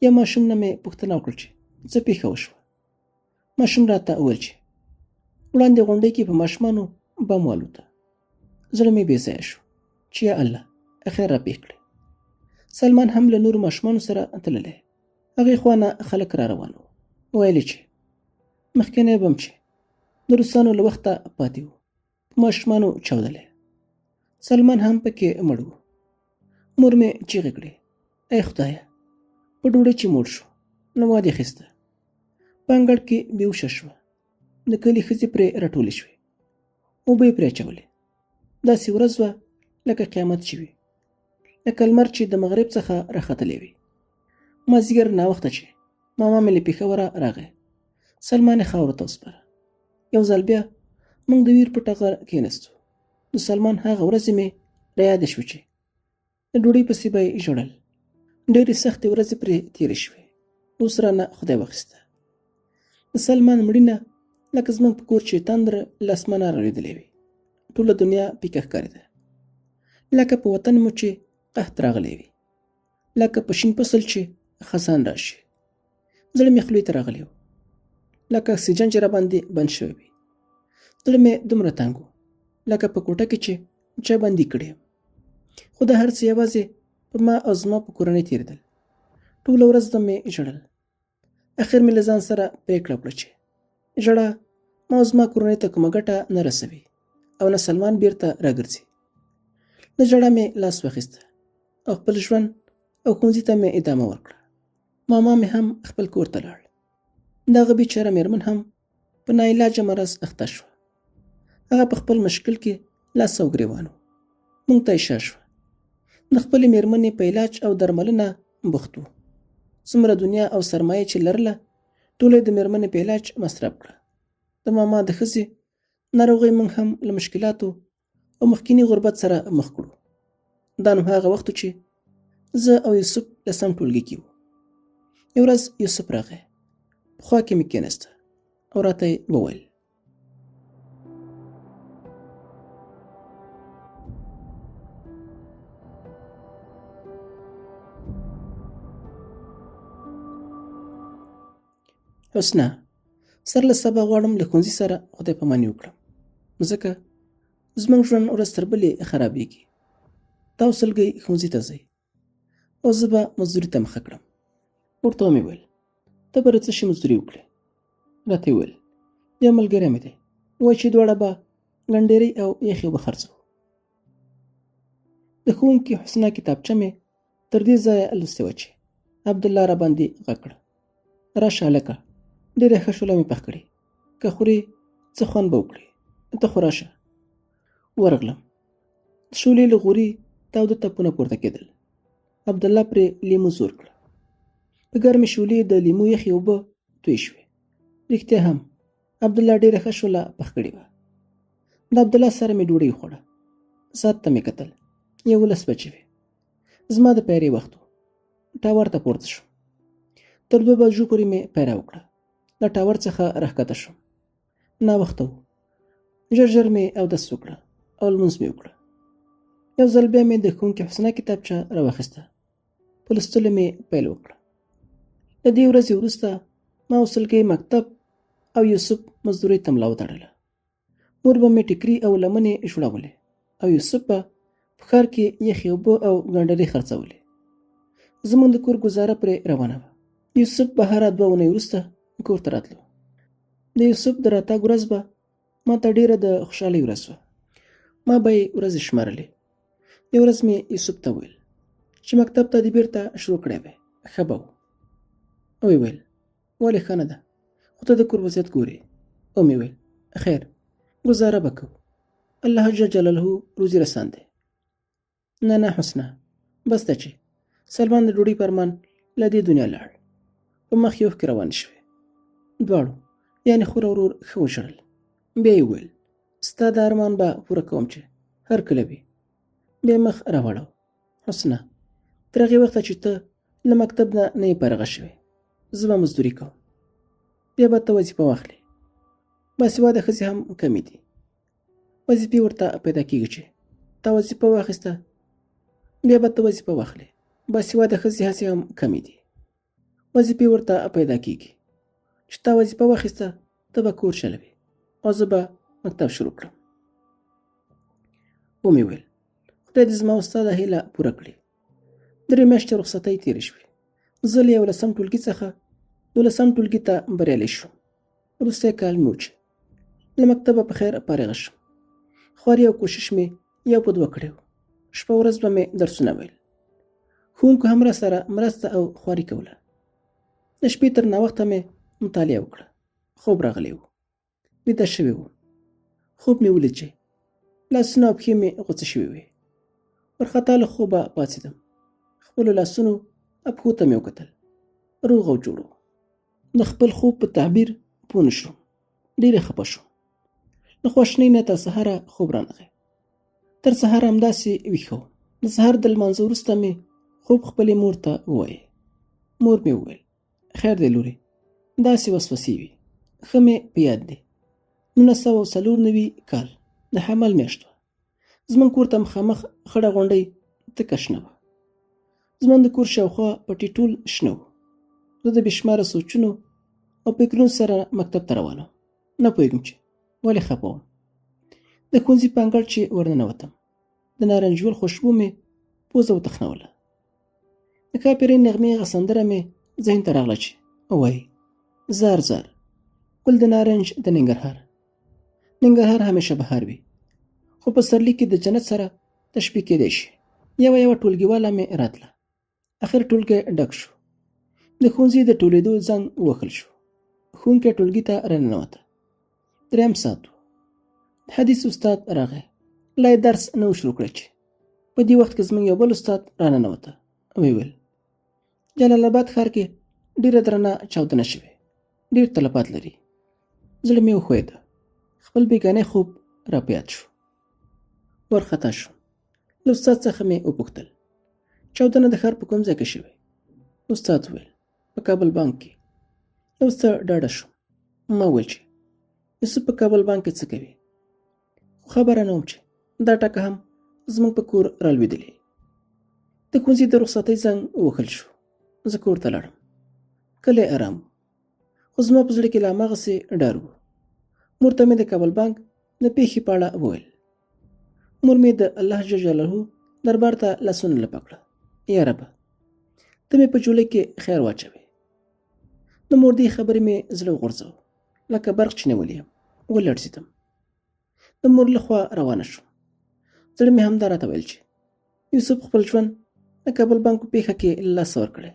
یو ماشوم نه مې پوښتنه وکړه چې څه پېښه وشوه. ماشوم راته وویل چې وړاندې غونډۍ کې په ماشومانو بم والوته. زړه مې بې ځایه شو چې یا الله اخیر را پېښ کړې. سلمان هم له نورو ماشومانو سره تللی. هغې خوا نه خلک را روان وو. ویل چې مخکینی بم چې د روسانو له وخته پاتې و په ماشومانو چاودلی. سلمان هم پکې مړ و. مور مې چیغې کړې، ای خدایه، په ډوډۍ چې موړ شو نو ما دې اخیسته. په انګړ کې بېهوشه شوه. د کلي ښځې پرې راټولې شوې، اوبه یې پرې اچولې. داسې ورځ وه لکه قیامت چې وي، لکه لمر چې د مغرب څخه راختلی وي. مازدیګر ناوخته چې ماما مې له پېښوره راغی، سلمان یې خاورو ته وسپاره. یو ځل بیا موږ د ویر په ټغر کېناستو. د سلمان هغه ورځې مې رایادې شوې چې د ډوډۍ پسې به یې ژړل. ډېرې سختې ورځې پرې تېرې شوې، اوس رانه خدای واخیسته. د سلمان مړینه لکه زموږ په کور چې تندر له اسمانه رالوېدلی وي. ټوله دنیا پیکه ښکارېده، لکه په وطن مو چې قحط راغلی وي، لکه په شین فصل چې خزان راشي. زړه مې خولې ته راغلی و، لکه اکسیجن چې راباندې بند شوی وي. زړه مې دومره تنګ و لکه په کوټه کې چې چا بندي کړی یم. خو دا هر څه یوازې په ما او زما په کورنۍ تېرېدل. ټوله ورځ به مې ژړل. اخر مې له ځان سره پرېکړه وکړه چې ژړا ما او زما کورنۍ ته کومه ګټه نه رسوي او نه سلمان بیرته راګرځي. له ژړا مې لاس واخیسته او خپل ژوند او ښوونځي ته مې ادامه ورکړه. ماما مې هم خپل کور ته لاړ. د هغه بیچاره مېرمن هم په ناعلاجه مرض اخته شوه. هغه په خپل مشکل کې لاس او ګرېوان و. موږ ته اشاره شوه. د خپلې مېرمنې په علاج او درملنه بوخت و. څومره دنیا او سرمایه چې لرله ټوله یې د مېرمنې په علاج مصرف کړه. د ماما د ښځې ناروغۍ موږ هم له مشکلاتو او مخکیني غربت سره مخ کړو. دا نو هغه وخت چې زه او یوسف له سم ټولګي کې وو. یو ورځ یوسف راغی، په خوا کې مې کېناسته او راته یې وویل، حسنه، سر له سبا غواړم له ښوونځي سره خدای پاماني وکړم، ځکه زموږ ژوند ورځ تر بلې خرابېږي. تاسو سلګۍ ښوونځي ته ځئ او زه به مزدوري ته مخه کړم. ورته ومې ویل، ته به څه شي مزدوري وکړې؟ راته یې وویل، یو ملګری مې دی، وایي چې دواړه به ګنډېرۍ او یخې اوبه خرڅوو. د ښوونکي حسنه کتابچه مې تر دې ځایه لوستې وه چې عبدالله راباندې غږ کړه، راشه هلکه، ډېره ښه شوله مې پخ کړې، که خورې څه خوند به وکړې، ته خو راشه. ورغلم. د شولې له غوري تاوده تپونه پورته کېدل. عبدالله پرې لیمو زور کړه. په ګرمې شولې د لیمو یخې اوبه توی شوې. رښتیا هم عبدالله ډېره ښه شوله پخ کړې وه. د عبدالله سره مې ډوډۍ وخوړه. ساعت ته مې کتل، 11 بجې وې. زما د پیرې وخت و. ټاور ته پورته شوم. تر 2 بجو پورې مې پیره وکړه. له ټاور څخه راښکته شوم. ناوخته و. ژر ژر مې اودس وکړه او لمونځ مې وکړه. یو ځل بیا مې د ښوونکي حسنه کتابچه راواخیسته. په لوستلو مې پیل وکړه. له دې ورځې وروسته ما او سلګۍ مکتب او یوسف مزدورۍ ته ملا وتړله. مور به مې ټیکري او لمنې ژوړولې او یوسف به په ښار کې یخې اوبه او ګنډرۍ خرڅولې. زموږ د کور ګزاره پرې روانه وه. یوسف به هره 2 اونۍ وروسته کور ته راتلو. د یوسف د راتګ ورځ به ما ته ډېره د خوشحالۍ ورځ وه. ما به یې ورځې شمارلې. یو ورځ مې یوسف ته وویل چې مکتب ته دې بېرته شروع کړی وی، ښه به و. ویې ویل، ولې ښه نه ده، خو ته د کور وضعیت ګورې. ومې ویل، خیر، ګزاره به کوو، الله جل جلاله روزي رسان دی. نه حسنه، بس ده چې سلمان د ډوډۍ پر ارمان له دې دنیا لاړ. په مخ یې اوښکې روانې شوې. دواړو یعنې خور او ورور ښه وژړل. بیا یې وویل، ستا دا ارمان به پوره کوم چې هر کله وي. بیا مخ راواړو. حسنه، تر هغې وخته چې ته له مکتب نه یې فارغه شوې، زه به مزدوري کوم. بیا به ته وظیفه واخلې. باسواده ښځې هم کمې دي. وظیفې ورته پیدا کېږي چې تا وظیفه واخیسته، بیا به ته وظیفه واخلې. باسواده ښځې هسې هم کمې دي. وظیفې ورته پیدا کېږي چې تا وظیفه واخیسته، ته به کور چلوې او زه به مکتب شروع کړم. ومې ویل، خدای دې زما او ستا دا هیله پوره کړي. 3 میاشتې رخصتۍ تېرې شوې. زه له 11 ټولګي څخه 12 ټولګي ته بریالی شوم. وروستی کال مې و چې له مکتبه په خیر فارغه شم. خواري او کوشش مې 1 په 2 کړی و. شپه ورځ به مې درسونه ویل. ښوونکو هم را سره مرسته او خواري کوله. د شپې تر ناوخته مې مطالعه وکړه. خوب راغلی و. ویده شوی وم. خوب مې ولید چې لاسونه او پښې مې غوڅې شوې وې. ورخطا له خوبه پاڅېدم. خپلو لاسونو او پښو ته مې وکتل. روغ او جوړ و. د خپل خوب په تعبیر پوه نه شوم. ډېره خفه شوم. له خواشینۍ نه تر سهاره خوب رانغی. تر سهاره همداسې ویښه وم. د سهار د لمانځه وروسته مې خوب خپلې مور ته ووایه. مور مې وویل خیر دی لورې، داسې وسوسې وي. ښه مې په یاد دی 1994 کال د حمل میاشت وه. زموږ کور ته مخامخ خړه غونډۍ تکه شنه وه. زموږ د کور شاوخوا پټي ټول شنه وو. زه د بې شماره سوچونو او فکرونو سره مکتب ته روان وم. نه پوهېږم چې ولې خفه وم. د ښوونځي په انګړ چې ورننوتم، د نارنجګل خوشبو مې پوزه وتخنوله. د کاپرۍ نغمې هغه سندره مې ذهن ته راغله چې وایي زار زار ګل د نارنج د ننګرهار. ننګرهار همیشه بهار وي، خو په سرلی کې د جنت سره تشبیه کېدی شي. یوه ټولګیواله مې راتله. اخر ټولګی ډک شو. د ښوونځي د ټولېدو زنګ ووهل شو. ښوونکی ټولګي ته راننوته. 3 ساعت و. حدیث استاد راغی. لا یې درس نه و شروع کړی چې په دې وخت کې زموږ یو بل استاد راننوته. ویې ویل جلال آباد ښار کې ډېره درنه چاودنه شوې، ډېر تلفات لري. زړه مې وښویېده. خپل بیګانه خوب را په یاد شو. ورخطا شوم. له استاد څخه مې وپوښتل چاودنه د ښار په کوم ځای کې شوې؟ استاد وویل په کابل بانک کې. یو څه ډاډه شوم. ما وویل چې یوسف په کابل بانک کې څه کوي؟ خو خبره نه وم چې دا ټکه هم زموږ په کور رالوېدلې. د ښوونځي د رخصتۍ زنګ ووهل شو. زه کور ته لاړم. کلی ارام و، خو زما په زړه کې لا هماغسې ډار و. مور ته مې د کابل بانک د پیښې په اړه وویل. مور مې د الله جل جلاله دربار ته لاسونه لپه کړه. یا ربه ته مې په جولۍ کې خیر واچوې. د مور دې خبرې مې زړه وغورځاوه. لکه برق چې نیولی یم. ولړزېدم. د مور له خوا روانه شوم. زړه مې همدا راته ویل چې یوسف خپل ژوند د کابل بانک په پیښه کې له لاسه ورکړی.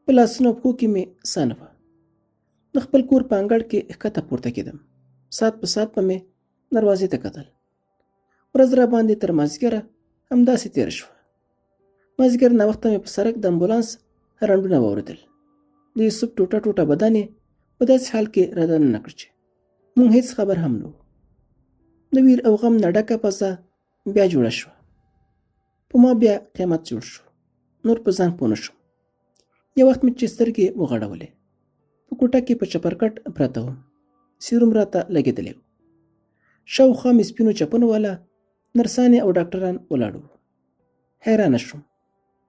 په لاسونو او پښو کې مې ساه نه وه. د خپل کور په انګړ کې ښکته پورته کېدم. ساعت په ساعت به مې دروازې ته کتل. ورځ را باندې تر مازدیګره همداسې تېره شوه. مازدیګر ناوخته مې په سړک د امبولانس رنډونه واورېدل. د یوسف ټوټه ټوټه بدن یې په داسې حال کې را دننه کړ چې موږ هېڅ خبر هم نه وو. د ویر او غم نه ډکه فضا بیا جوړه شوه. په ما بیا قیامت جوړ شو. نور په ځان پوه نه شوم. یو وخت مې چې سترګې وغړولې، په کوټه کې په چپرکټ پرته وم. سیروم راته لګېدلی و. شاوخوا مې سپینو چپنو والا نرسانې او ډاکټران ولاړ وو. حیرانه شوم.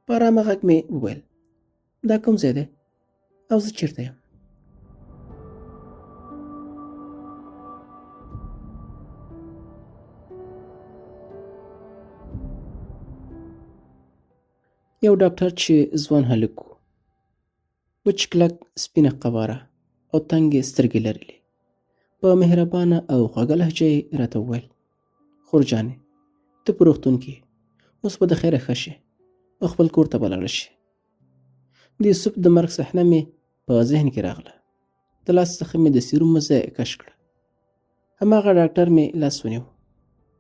په ارامه غږ مې وویل دا کوم ځای دی او زه چېرته یم؟ یو ډاکټر چې ځوان هلک و، وچ کلک سپینه قواره او تنګې سترګې لرلې، په مهربانه او خوږه لهجه یې راته وویل خور جانې ته په روغتون کې اوس به د خیره ښه شې او خپل کور ته به لاړه شې. د یوسف د مرګ صحنه مې په ذهن کې راغله. د لاس څخه مې د سیروم مزه کش کړه. هماغه ډاکټر مې لاس ونیو.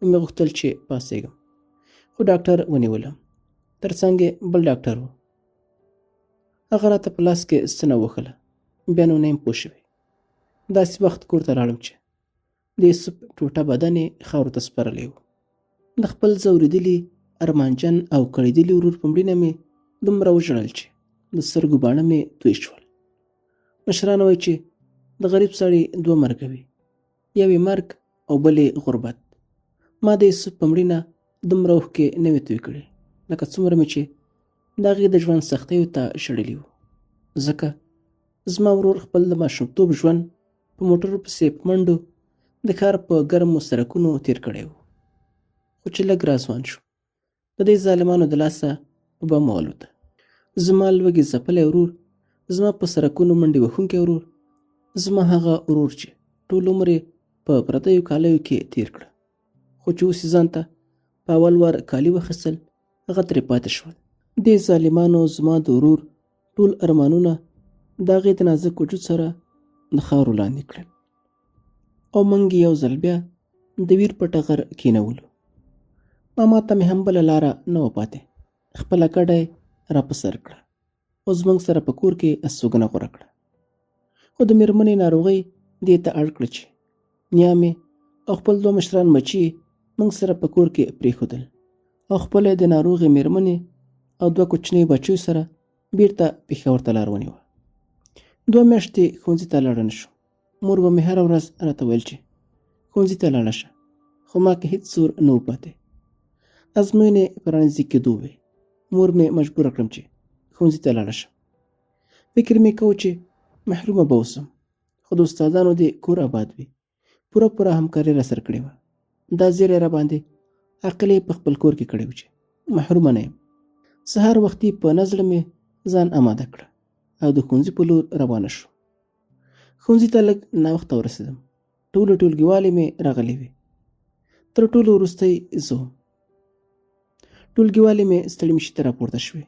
مې غوښتل چې پاڅېږم، خو ډاکټر ونیولم. تر څنګ بل ډاکټر و. هغه راته په لاس کې ستنه ووهله. بیا نو نه یم پوه شوی. داسې وخت کور ته لاړم چې د یوسف ټوټه بدن یې خاورو ته سپرلی و. د خپل ځورېدلي ارمانجن او کړېدلي ورور په مړینه مې دومره وژړل چې د سترګو باڼه مې توی شول. مشران وایي چې د غریب سړي 2 مرګه وي، یو یې مرګ او بل یې غربت. ما د یوسف په مړینه دومره اوښکې نه وې توی کړې لکه څومره مې چې د هغې د ژوند سختیو ته شړلي وو. ځکه زما ورور خپل د ماشومتوب ژوند په موټرو پسې په منډو د ښار په ګرمو سړکونو تېر کړی و. خو چې لږ راځوان شو، د دې ظالمانو د لاسه په بم والوته. زما لوږې ځپلی ورور، زما په سړکونو منډې وهونکی ورور، زما هغه ورور چې ټول عمر یې په پردیو کالیو کې تېر کړه، خو چې اوس یې ځان ته په اول وار کالي واخیستل، هغه ترې پاتې شول. دې ظالمانو زما د ورور ټول ارمانونه د هغې د نازک وجود سره د خاورو لاندې کړل او موږ یو ځل بیا د ویر په ټغر کېنولو. ماما ته مې هم بله لاره نه وه پاتې. خپله کډه یې را په سر کړه او زموږ سره په کور کې استوګنه غوره کړه. خو د مېرمنې ناروغۍ دې ته اړ کړه چې نیا مې او خپل 2 مشران بچي موږ سره په کور کې پرېښودل او خپله د ناروغې مېرمنې او 2 کوچنۍ بچیو سره بیرته پېښور ته لار ونیوه. 2 میاشتې ښوونځي ته لاړه نه شو. مور به مې هره ورځ راته ویل چې ښوونځي ته لاړه شه، خو ما کې هېڅ زور نه و پاتې. ازموینې په رانږدې کېدو وې. مور مې مجبوره کړم چې ښوونځي ته لاړه شم. فکر مې کوو چې محرومه به اوسم، خو د استادانو دې کور آباد وي. پوره همکاري راسره کړې وه. دا زیری را باندې عقل یې په خپل کور کې کړی و چې محرومه نه یم. سهار وختي په نزله مې ځان اماده کړه او د ښوونځي په لور روانه شو. ښوونځي ته لږ ناوخته ورسېدم. ټولې ټولګیوالې مې راغلې وې. تر ټولو وروستی زه وم. ټولګیوالې مې ستړې مشي ته راپورته شوې.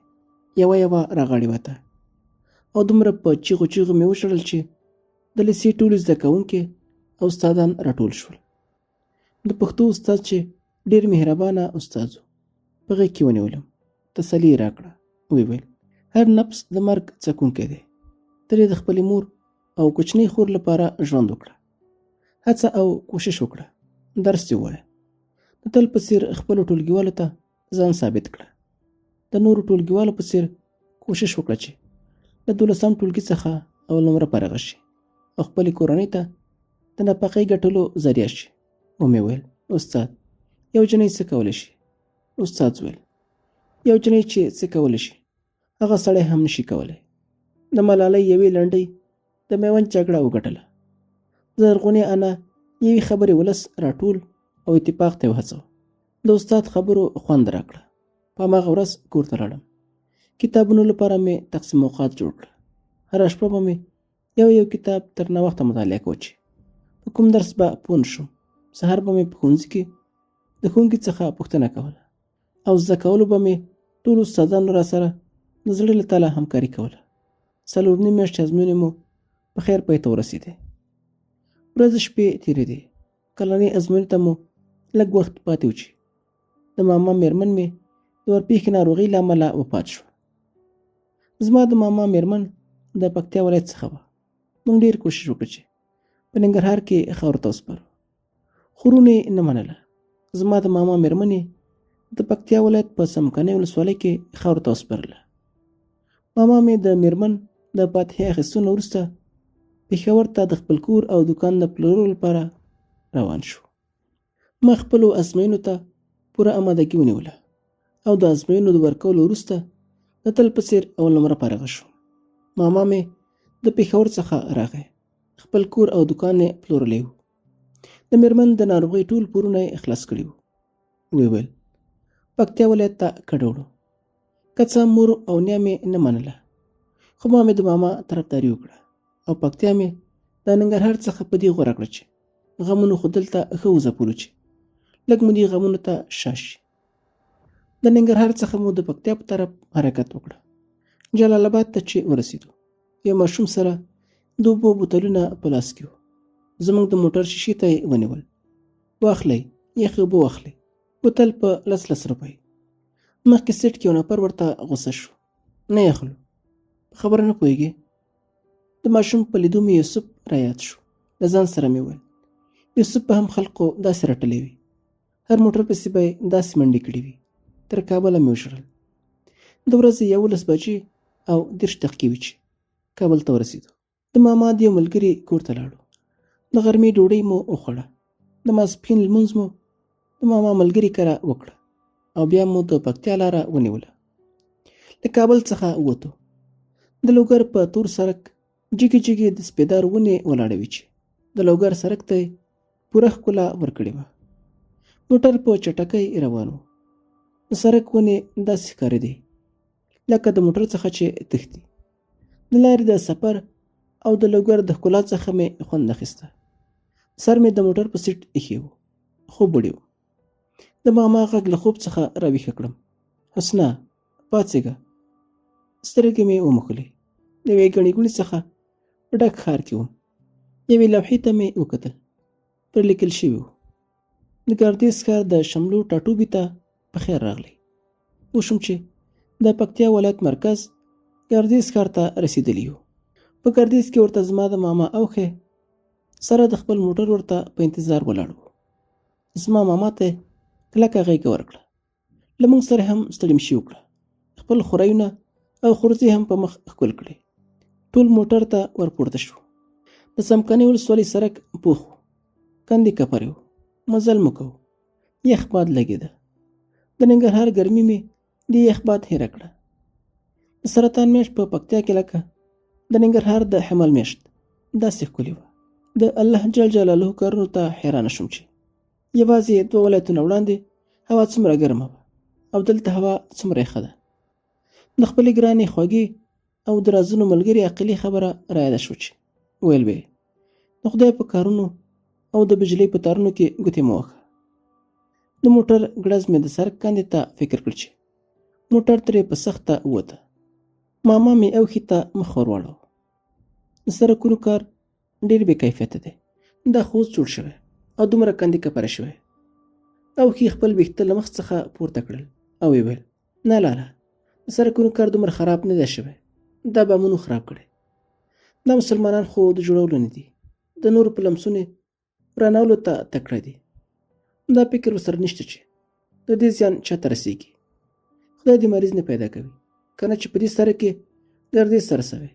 یوه راغاړې وته او دومره په چیغو مې وشړل چې د لیسې ټولو زده کوونکي او استادان راټول شول. د پښتو استاد چې ډېر مهربانه استاد و، په غېږ کې ونیولم. تسلي یې راکړه. ویې ویل هر نفس د مرګ څکونکی دی. ته د خپلې مور او کوچنۍ خور لپاره ژوند وکړه. هڅه او کوشش وکړه. درس دې ووایه. د تل په څېر خپلو ټولګیوالو ته ځان ثابت کړه. د نورو ټولګیوالو په څېر کوشش وکړه چې له 12م ټولګي څخه اول نمره فارغه شي او خپلې کورنۍ ته د نفقې ګټلو ذریعه شي. ومې ویل استاد یو جنۍ څه کولی شي؟ استاد ویل یو جنۍ چې څه کولی شي هغه سړی هم نشي کولی. د ملالۍ یوې لنډۍ د میوند جګړه وګټله. زرغونې انا یوې خبرې ولس راټول او اتفاق ته وهڅوه. د استاد خبرو خوند راکړه. په هماغه ورځ کور ته لاړم. کتابونو لپاره مې تقسیم اوقات جوړ کړه. هره شپه به مې یو کتاب تر ناوخته مطالعه کوه چې په کوم درس به پوه نه شم. سهار به مې په ښوونځي کې د ښوونکي څخه پوښتنه کوله او زده کولو به مې ټولو استادانو را سره د زړه له تله همکاري کوله. 4 میاشتې ازموینې مو په خیر پای ته ورسېدې. ورځې شپې تېرېدې. کلنۍ ازموینې ته مو لږ وخت پاتې و چې د ماما مېرمن مې د ورپېښې ناروغۍ له امله وفات شوه. زما د ماما مېرمن د پکتیا ولایت څخه وه. موږ ډېر کوشش وکړ چې په ننګرهار کې خاورو ته وسپارو. خورونه یې نه منله. زما د ماما مېرمن یې د پکتیا ولایت په څمکنۍ ولسوالۍ کې خاورو ته وسپارله. ماما مې د مېرمن د فاتحې اخیستو نه وروسته پېښور ته د خپل کور او دوکان د پلورلو لپاره روان شو. ما خپلو ازموینو ته پوره امادګي ونیوله او د ازموینو د ورکولو وروسته د تل په څېر اول نمره فارغه شو. ماما مې د پېښور څخه راغی. خپل کور او دوکان یې پلورلی و. د مېرمن د ناروغۍ ټول پورونه یې خلاص کړي وو. ویې ویل پکتیا ولایت ته کډه وړو. که څه مور او نیا مې نه منله، خو ما مې د ماما طرفداري وکړه او پکتیا مې د ننګرهار څخه په دې غوره کړه چې غمونو خو دلته ښه وځپلو چې لږ مو دې غمونو ته شا شي. د ننګرهار څخه مو د پکتیا په طرف حرکت وکړه. جلال آباد ته چې ورسېدو، یو ماشوم سره د اوبو بوتلونه په لاس کې وو. زموږ د موټر شیشې ته یې ونیول. واخلئ، یخې اوبه واخلئ. بوتل په 10 روپۍ. مخکې سیټ کې یو نفر ورته غوسه شو. نه یخلو، په خبره نه پوهېږې؟ د ماشوم په لیدو مې یوسف رایاد شو. له ځان سره مې وویل یوسف به هم خلقو داسې رټلی وي. هر موټر پسې به یې داسې منډې کړې وي. تر کابله مې وشړل. د ورځې 11 بجې او 30 دقیقې وې چې کابل ته ورسېدو. د ماما د یو ملګري کور ته لاړو. د غرمې ډوډۍ مو وخوړه. د ماسپښین لمونځ مو د ماما ملګري کره وکړه او بیا مو د پکتیا لاره ونیوله. له کابل څخه ووتو. د لوګر په تور سړک جګې د سپېدار ونې ولاړې وې چې د لوګر سړک ته پوره ښکلا ورکړې وه. موټر په چټکۍ روان و. د سړک ونې داسې ښکارېدې لکه د موټر څخه چې تښتي. د لارې د سفر او د لوګر د ښکلا څخه مې خوند اخیسته. سر مې د موټر په سیټ ایښی و. خوب وړی و. د ماما غږ له خوب څخه راویښه کړم. حسنه، پاڅېږه. سترګې مې وموښلې. د یوې ګڼې ګوڼې څخه په ډک ښار کې وم. یوې لوحې ته مې وکتل. پر لیکل شوي وو: د ګردیز ښار د شملو ټاټوبي ته په خیر راغلی. پوه شوم چې د پکتیا ولایت مرکز ګردیز ښار ته رسېدلي یو. په ګردیز کې ورته زما د ماما اوښی سره د خپل موټر ورته په انتظار ولاړ وو. زما ماما ته کلکه غېږه ورکړه. له موږ سره هم ستړي وکړه. خپل خورایونه او خورځې هم په مخ ښکل کړې. ټول موټر ته ورپورته شو. د څمکنیو ولسوالۍ سړک پوخ و. کندې کپرې و. مزل مو کوو. یخ باد لګېده. د ننګرهار ګرمي مې د یخ باد هېره کړه. د سرطان میاشت په پکتیا کې لکه د ننګرهار د حمل میاشت داسې ښکلې وه. د الله جل جلاله کارونو ته حیرانه شوم چې یوازې 2 ولایتونه وړاندې هوا څومره ګرمه وه او دلته هوا څومره یخه ده. د خپلې ګرانې خوږې او د رازونو ملګرې عقلي خبره رایاده شوه چې ویل به یې د خدای په کارونو او د بجلۍ په تارونو کې ګوتې مه وهه. د موټر ګړز مې د سړک کندې ته فکر کړ چې موټر ترې په سخته ووته. ماما مې اوښي ته مخ ور واړاوه. د سړکونو کار ډېر بې کیفیته دی. دا خو اوس جوړ شوی او دومره کندې کپره شوی. اوښي خپل ویښته له مخ څخه پورته کړل او ویې ویل: نه لاله، د سړکونو کار دومره خراب نه دی شوی. دا بامونو خراب کړی. دا مسلمانان خو د جوړولو نه دي. د نورو په لمسونې ورانولو ته تکړه دي. دا فکر ورسره نشته چې د دې زیان چاته رسېږي. خدای دې مریض نه پیدا کوي. که نه چې په دې سره کې ګردیز سره سوی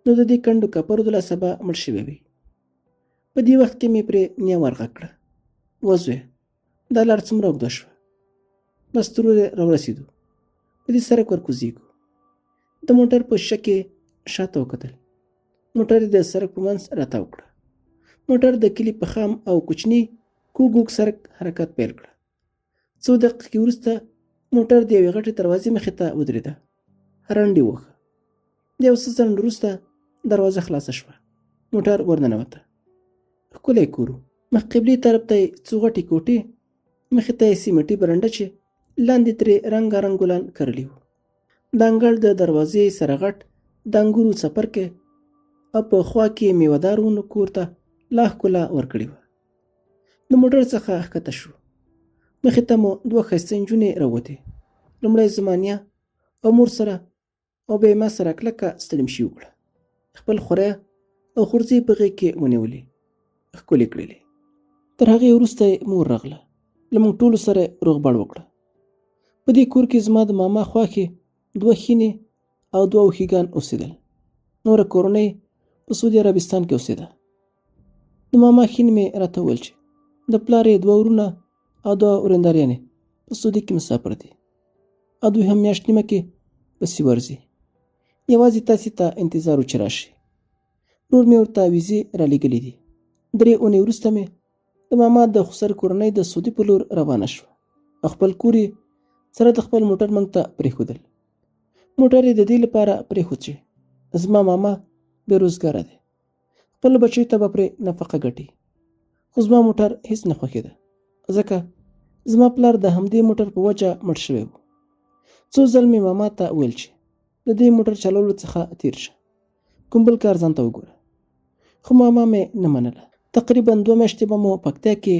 نو د دې کنډو کپرو د لاسه به مړ شوی وي. په دې وخت کې مې پرې نیا ورغږ کړه: وزویه، دا لار څومره اوږده شوه؟ بس تر ورې راورسېدو. په دې سړک ورکوزېږو. د موټر په شیشه کې شاته وکتل. موټر یې د سړک په منځ راتاو کړه. موټر د کلي په خام او کوچني کوږ سړک حرکت پیل کړه. څو دقیقې وروسته موټر د یوې غټې دروازې مخې ته ودرېده. رنډ یې ووښه. د یو څه ځنډ وروسته دروازه خلاصه شوه. موټر ورننوته. ښکلی کور و. مخ قبلې طرف ته یې څو غټې کوټې، مخې ته یې سیمټي برنډه چې لاندې ترې رنګارنګ ګلان کرلي وو. د انګړ د دروازې سره غټ د انګورو څپرکی او په خوا کې میوهدار ونو کور ته لا ښکلا ورکړې وه. د موټر څخه ښکته شو. مخې ته مو 2 ښایسته نجونې راووتې. لومړی زما نیا او مور سره او بیا یې ما سره کلکه ستړي وکړه. خپل خوریا او خورځې په غېږ کې ونیولې، ښکلې کړلې. تر هغې وروسته یې مور راغله. له موږ ټولو سره روغبړ وکړه. په دې کور کې زما د ماما خواښې 2 ښځینې او 2 اوښیګان اوسېدل. نوره کورنۍ په سعودي عربستان کې اوسېده. د ماما ښځینې مې راته وویل چې د پلار یې 2 ورونه او 2 ورېندارانې په سعودي کې مسافر دي او دوی هم میاشت نیمه کې پسې ورځي. یوازې تاسې ته انتظار و چې راشي. ورور مې ورته ویزې رالېږلې دي. 3 اونۍ وروسته مې د ماما د خسر کورنۍ د سعودي په لور روانه شوه او خپل کور یې سره د خپل موټر موږ ته پرېښودل. موټر یې د دې لپاره پرېښود چې زما ماما بېروزګاره دی. خپلو بچیو ته به پرې نفقه ګټي. خو زما موټر هېڅ نه خوښېده، ځکه زما پلار د همدې موټر په وجه مړ شوی و. څو ځل مې ماما ته ویل چې د دې موټر چلولو څخه تېر شه، کوم بل کار ځان ته وګوره. خو ماما مې نه منله. تقریبا 2 میاشتې به مو پکتیا کې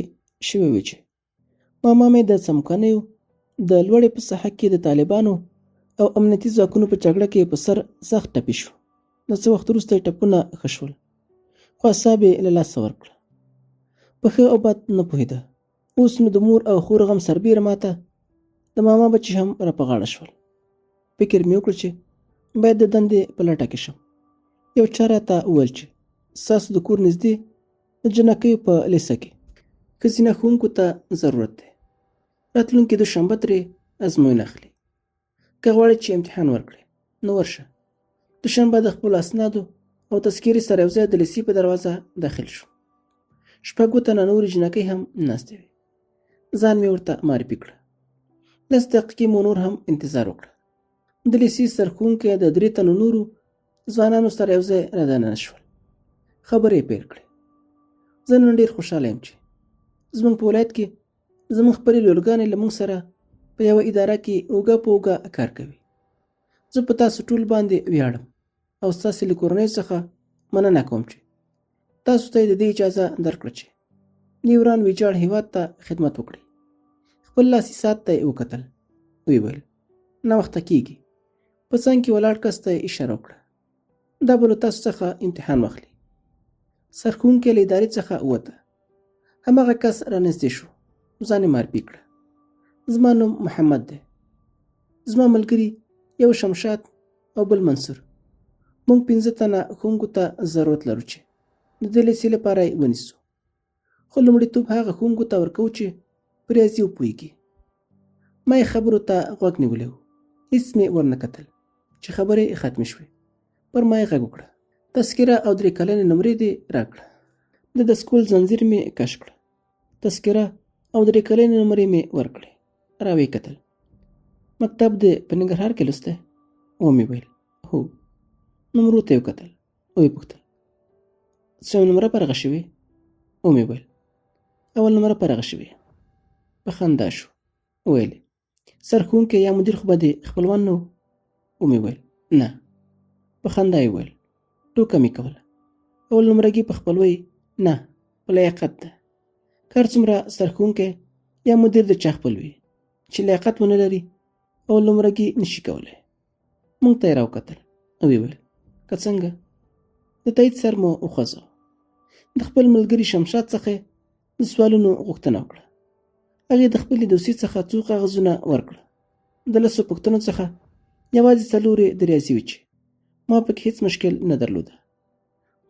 شوې وې چې ماما مې د څمکنیو د لوړې په ساحه کې د طالبانو او امنیتي ځواکونو په جګړه کې په سر سخت ټپي شو. د څه وخت وروسته یې ټپونه ښه شول، خو اعصاب یې له لاسه ورکړه. په ښه او بد نه پوهېده. اوس نو د مور او خور غم سربیره ماته د ماما بچي هم را په غاړه شول. فکر مې وکړ چې باید د دندې په لټه کې شم. یو چا راته وویل چې ستاسو د کور نږدې د جنکیو په لیسه کې ښځینه ښوونکو ته ضرورت دی. راتلونکې دوشنبه ترې ازموینه اخلي. که غواړې چې امتحان ورکړې نو ورشه. دوشنبه د خپلو اسنادو او تذکیرې سره یو ځای د لیسې په دروازه داخل شو. 6 تنه نورې جنکۍ هم ناستې وې. ځان مې ورته معرفي کړه. 10 دقیقې مو نور هم انتظار وکړه. د لیسې سرښوونکی د 3 تنو نورو ځوانانو سره یو ځای رادننه شول. خبرې یې پیل کړې. زه نن ډېر خوشحاله یم چې زموږ په ولایت کې زموږ خپلې لورګانې له موږ سره په یوه اداره کې اوږه په اوږه کار کوي. زه په تاسو ټول باندې ویاړم او ستاسې له کورنۍ څخه مننه کوم چې تاسو ته یې د دې اجازه درکړه چې د ایران ویجاړ هېواد ته خدمت وکړئ. خپل لاسي ساعت ته یې وکتل. ویې ویل ناوخته کېږي. په څنګ کې ولاړ کس ته یې اشاره وکړه. دا به له تاسو څخه امتحان واخلي. سرښوونکی له ادارې څخه ووته. هماغه کس رانږدې شو. ځان یې معرفي کړه. زما نوم محمد دی. زما ملګري یو شمشاد او بل منصور. موږ 5 تنه ښوونکو ته ضرورت لرو چې د دې لیسې لپاره یې ونیسو. خو لومړیتوب هغه ښوونکو ته ورکوو چې په ریاضي وپوهېږي. ما یې خبرو ته غوږ نیولی و. هېڅ مې ورنه کتل چې خبرې ختمې شوې. پر ما یې غږ وکړه. تذکره او 3 کلنې نمرې دې راکړه. د سکول ځنځیر مې کش کړه. تذکره او 3 کلنې نمرې مې ورکړې. راویې کتل. مکتب دې په ننګرهار کې لوستی؟ ومې ویل هو. نمرو ته یې وکتل. ویې پوښتل څوم نمره په رغه شوې؟ ومې ویل اول نمره په رغه شوې. په خندا شو. ویلې سرښوونکی یا مدیر خو به دې خپلوان نه و؟ ومې ویل نه. په خندا یې ویل ټوکه مې کوله. اول نمرګي په خپلوۍ نه، په لیاقت ده. هر څومره سرښوونکی یا مدیر د چا خپل وي چې لیاقت ونه لري اول نمرګي نشي کولی. موږ ته یې راوکتل. ویې ویل که څنګه؟ د تایید سر مو وخوځاوه. د خپل ملګري شمشاد څخه د سوالونو غوښتنه وکړه. هغې د خپلې دوسیې څخه څو کاغذونه ورکړه. د 10 پوښتنو څخه یوازې 4 د ریاضي وې چې ما پکې هېڅ مشکل نه درلوده.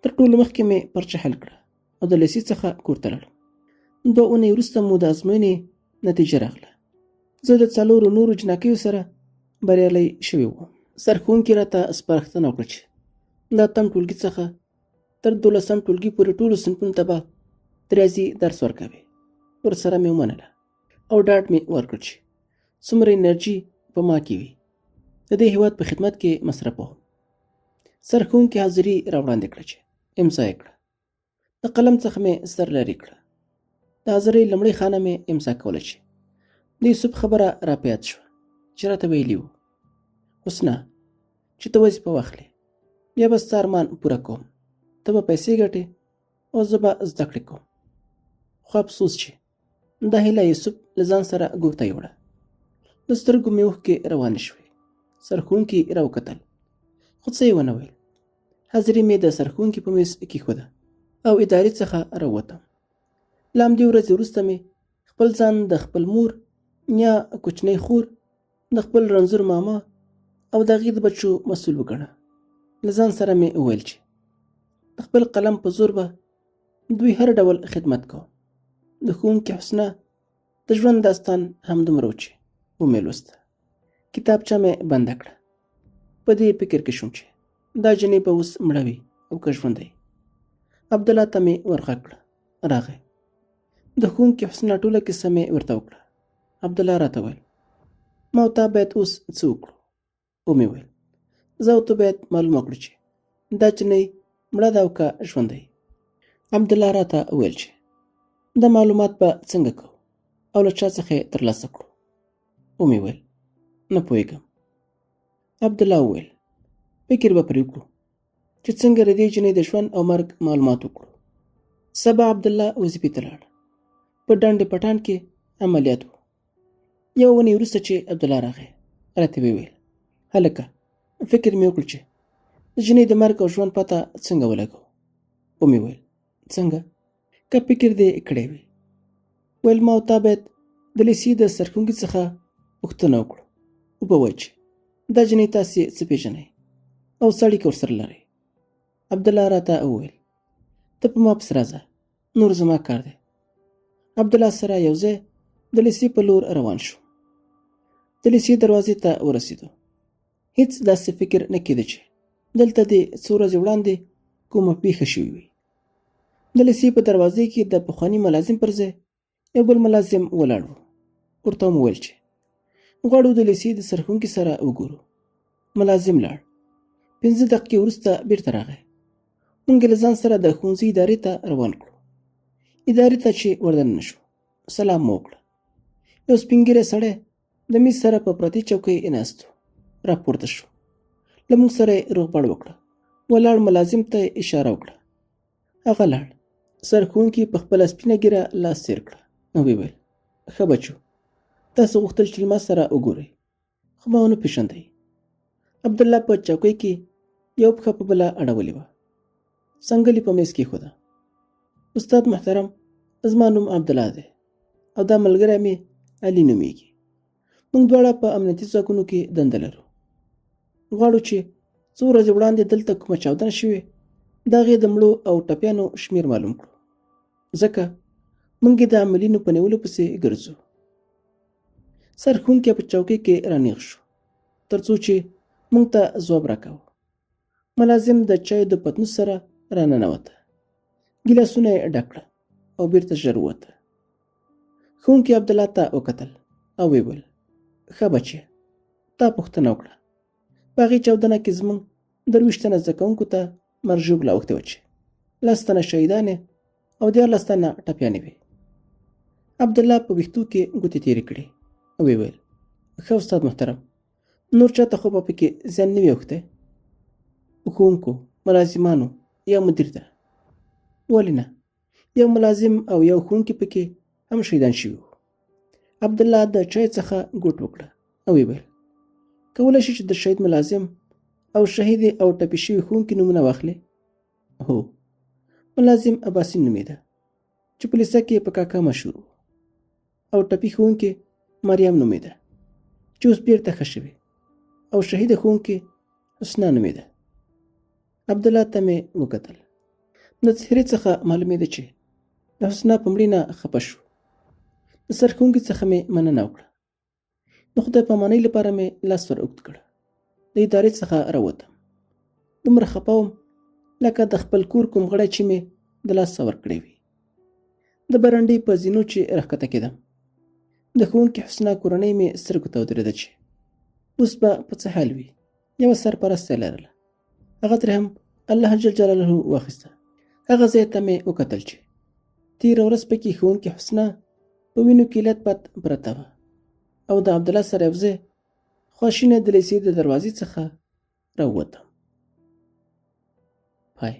تر ټولو مخکې مې پرچه حل کړه او د لیسې څخه کور ته لاړم. 2 اونۍ وروسته مو د ازموینې نتیجه راغله. زه د 4 نورو جناکیو سره بریالی شوی وم. سرښوونکي راته سپارښتنه وکړه چې د 8م ټولګي څخه تر 12م ټولګي پورې ټولو صنفونو ته به د ریاضي درس ورکوي. ورسره مې ومنله او ډاډ مې ورکړ چې څومره انرژي په ما کې وي د دې هېواد په خدمت کې مصرفوم. سرښوونکي حاضري راوړاندې کړه چې امضا یې کړه. د قلم څخه مې سر لرې کړه. د حاضرۍ لومړۍ خانه مې امضا کوله چې د یوسف خبره را په یاد شوه چې راته ویلي وو حسنه چې ته وظیفه واخلې بیا به ستا ارمان پوره کوم. ته به پیسې ګټې او زه به زده کړې کوم. خو افسوس چې دا هیله یوسف له ځان سره ګوته یوړه. د سترګو مې اوښکې روانې شوې. سرښوونکي راوکتل خو څه یې ونه ویل. حاضري مې د سرښوونکي په میز کېښوده او ادارې څخه راووتم. له همدې ورځې وروسته مې خپل ځان د خپل مور یا کوچنۍ خور د خپل رنځور ماما او د هغې د بچو مسؤل وګڼه. له ځان سره مې وویل چې د خپل قلم په زور به دوی هر ډول خدمت کوم. د ښوونکي حسنه د ژوند داستان همدومره و چې ومې لوسته. کتابچه مې بنده کړه. په دې فکر کې شوم چې دا جنۍ به اوس مړه وي او که ژوندی. عبدالله ته مې ورغږ کړه. راغی. د ښوونکي حسنه ټوله کیسه مې ورته وکړه. عبدالله راته ویل ما او تا باید اوس څه وکړو؟ ومې ویل زه او ته باید معلومه کړو چې دا جنۍ مړه ده او که ژوندی. عبدالله راته ویل چې دا معلومات به څنګه کوو او له چا څخه یې ترلاسه کړو؟ ومې ویل نه پوهېږم. عبدالله وویل فکر به پرې وکړو چې څنګه د دې جنۍ د ژوند او مرګ معلومات وکړو. سبا عبدالله وظیفې ته لاړ. په ډنډ پټان کې عملیات و. 1 اونۍ وروسته چې عبدالله راغی راته ویل هلکه فکر مې وکړ چې د جنۍ د مرګ او ژوند پته څنګه ولګو؟ ومې ویل څنګه؟ که فکر دې کړی وي. ویل ما او تا باید د لیسې د سرښوونکي څخه پوښتنه وکړو. وبوایي چې دا جنۍ تاسې څه پېژنئ او څه اړیکه ورسره لرئ. عبدالله راته وویل ته په ما پسې راځه نور زما کار دی. عبدالله سره یو ځای د لیسې په لور روان شو. د لیسې دروازې ته ورسېدو. هېڅ داسې فکر نه کېده چې دلته دې څو ورځې وړاندې کومه پېښه شوې وي. د لیسې په دروازې کې د پخواني ملازم پر ځای یو بل ملازم ولاړ و. ورته مو ویل چې غواړو د لیسې د سرښوونکي سره وګورو. ملازم لاړ. 15 دقیقې وروسته بیرته راغی. موږ له ځان سره د ښوونځي ادارې ته روان کړو. ادارې ته چې وردننه شو سلام مو وکړه. یو سپین ږیری سړی د میز سره په پرتې چوکۍ ناست و. راپورته شو. له موږ سره یې روغبړ وکړه. ولاړ ملازم ته اشاره وکړه. هغه لاړ. سرښوونکي په خپله سپینه ږیره لاس تېر کړه او ویې ښه بچو، تاسو غوښتل چې له ما سره وګورئ، خو ما ونه پېژندئ. عبدالله په چوکۍ کې یو پښه په بله اړولې وه. څنګل یې په میز کېښوده. استاد محترم، زما نوم عبدالله دی او دا ملګری مې علي نومیږي. موږ دواړه په امنیتي ځواکونو کې دنده لرو. غواړو چې څو ورځې وړاندې دلته کومه چاودنه شوې د هغې د مړو او ټپیانو شمېر معلوم کړو، ځکه موږ یې د عاملینو په نیولو پسې ګرځو. سرښوونکی په چوکۍ کې رانیغ شو تر څو چې موږ ته ځواب راکاوه. ملازم د چایو د پتنوس سره راننوته. ګیلاسونه یې ډک کړه او بیرته ژر ووته. ښوونکي عبدالله ته وکتل او ویې ویل ښه بچیه، تا پوښتنه وکړه. په هغې چاودنه کې زموږ 23 تنه زده کوونکو ته مرګ ژوبله اوښتې وه چې 10 تنه شهیدانې او 14 تنه ټپیانې وې. عبدالله په ویښتو کې ګوتې تېرې کړې او ویې ویل ښه استاد محترم، نور چاته خو به پکې زیان نه وي اوښتی؟ ښوونکو، ملازمانو یا مدیر ته؟ ولې نه، یو ملازم او یو ښوونکي پکې هم شهیدان شوي وو. عبدالله د چای څخه ګوټ وکړه او ویې ویل کولی شي چې د شهید ملازم او شهید او ټپي شوي ښوونکي نومونه واخلې؟ هو، ملازم اباسین نومېده چې په لیسه کې په کاکا مشهور و، او ټپي ښوونکي مریم نومېده چې اوس بیرته ښه شوې، او شهید ښوونکي حسنا نومېده. عبدالله ته مې وکتل. د څهرې څخه معلومېده چې د حسنا په مړینه خفه شو. د سرښوونکي څخه مې مننه وکړه. د خدای پامانۍ لپاره مې لاس ور اوږد کړ. د ادارې څخه راووتم. دومره خفه وم لکه د خپل کور کوم غړی چې مې د لاسه ورکړی وي. د برنډې په زینو چې راښکته کېدم، د ښوونکي حسنا کورنۍ مې سترګو ته ودرېده چې اوس به په څه حال وي. یوه سرپرسته یې لرله، هغه ترې هم الله جل جلاله واخیسته. هغه ځای ته مې وکتل چې تېره ورځ پکې ښوونکي حسنا په وینو کې لت پت پرته وه، او د عبدالله سره یو ځای خواشینه د لیسې د دروازې څخه راووتم. پای.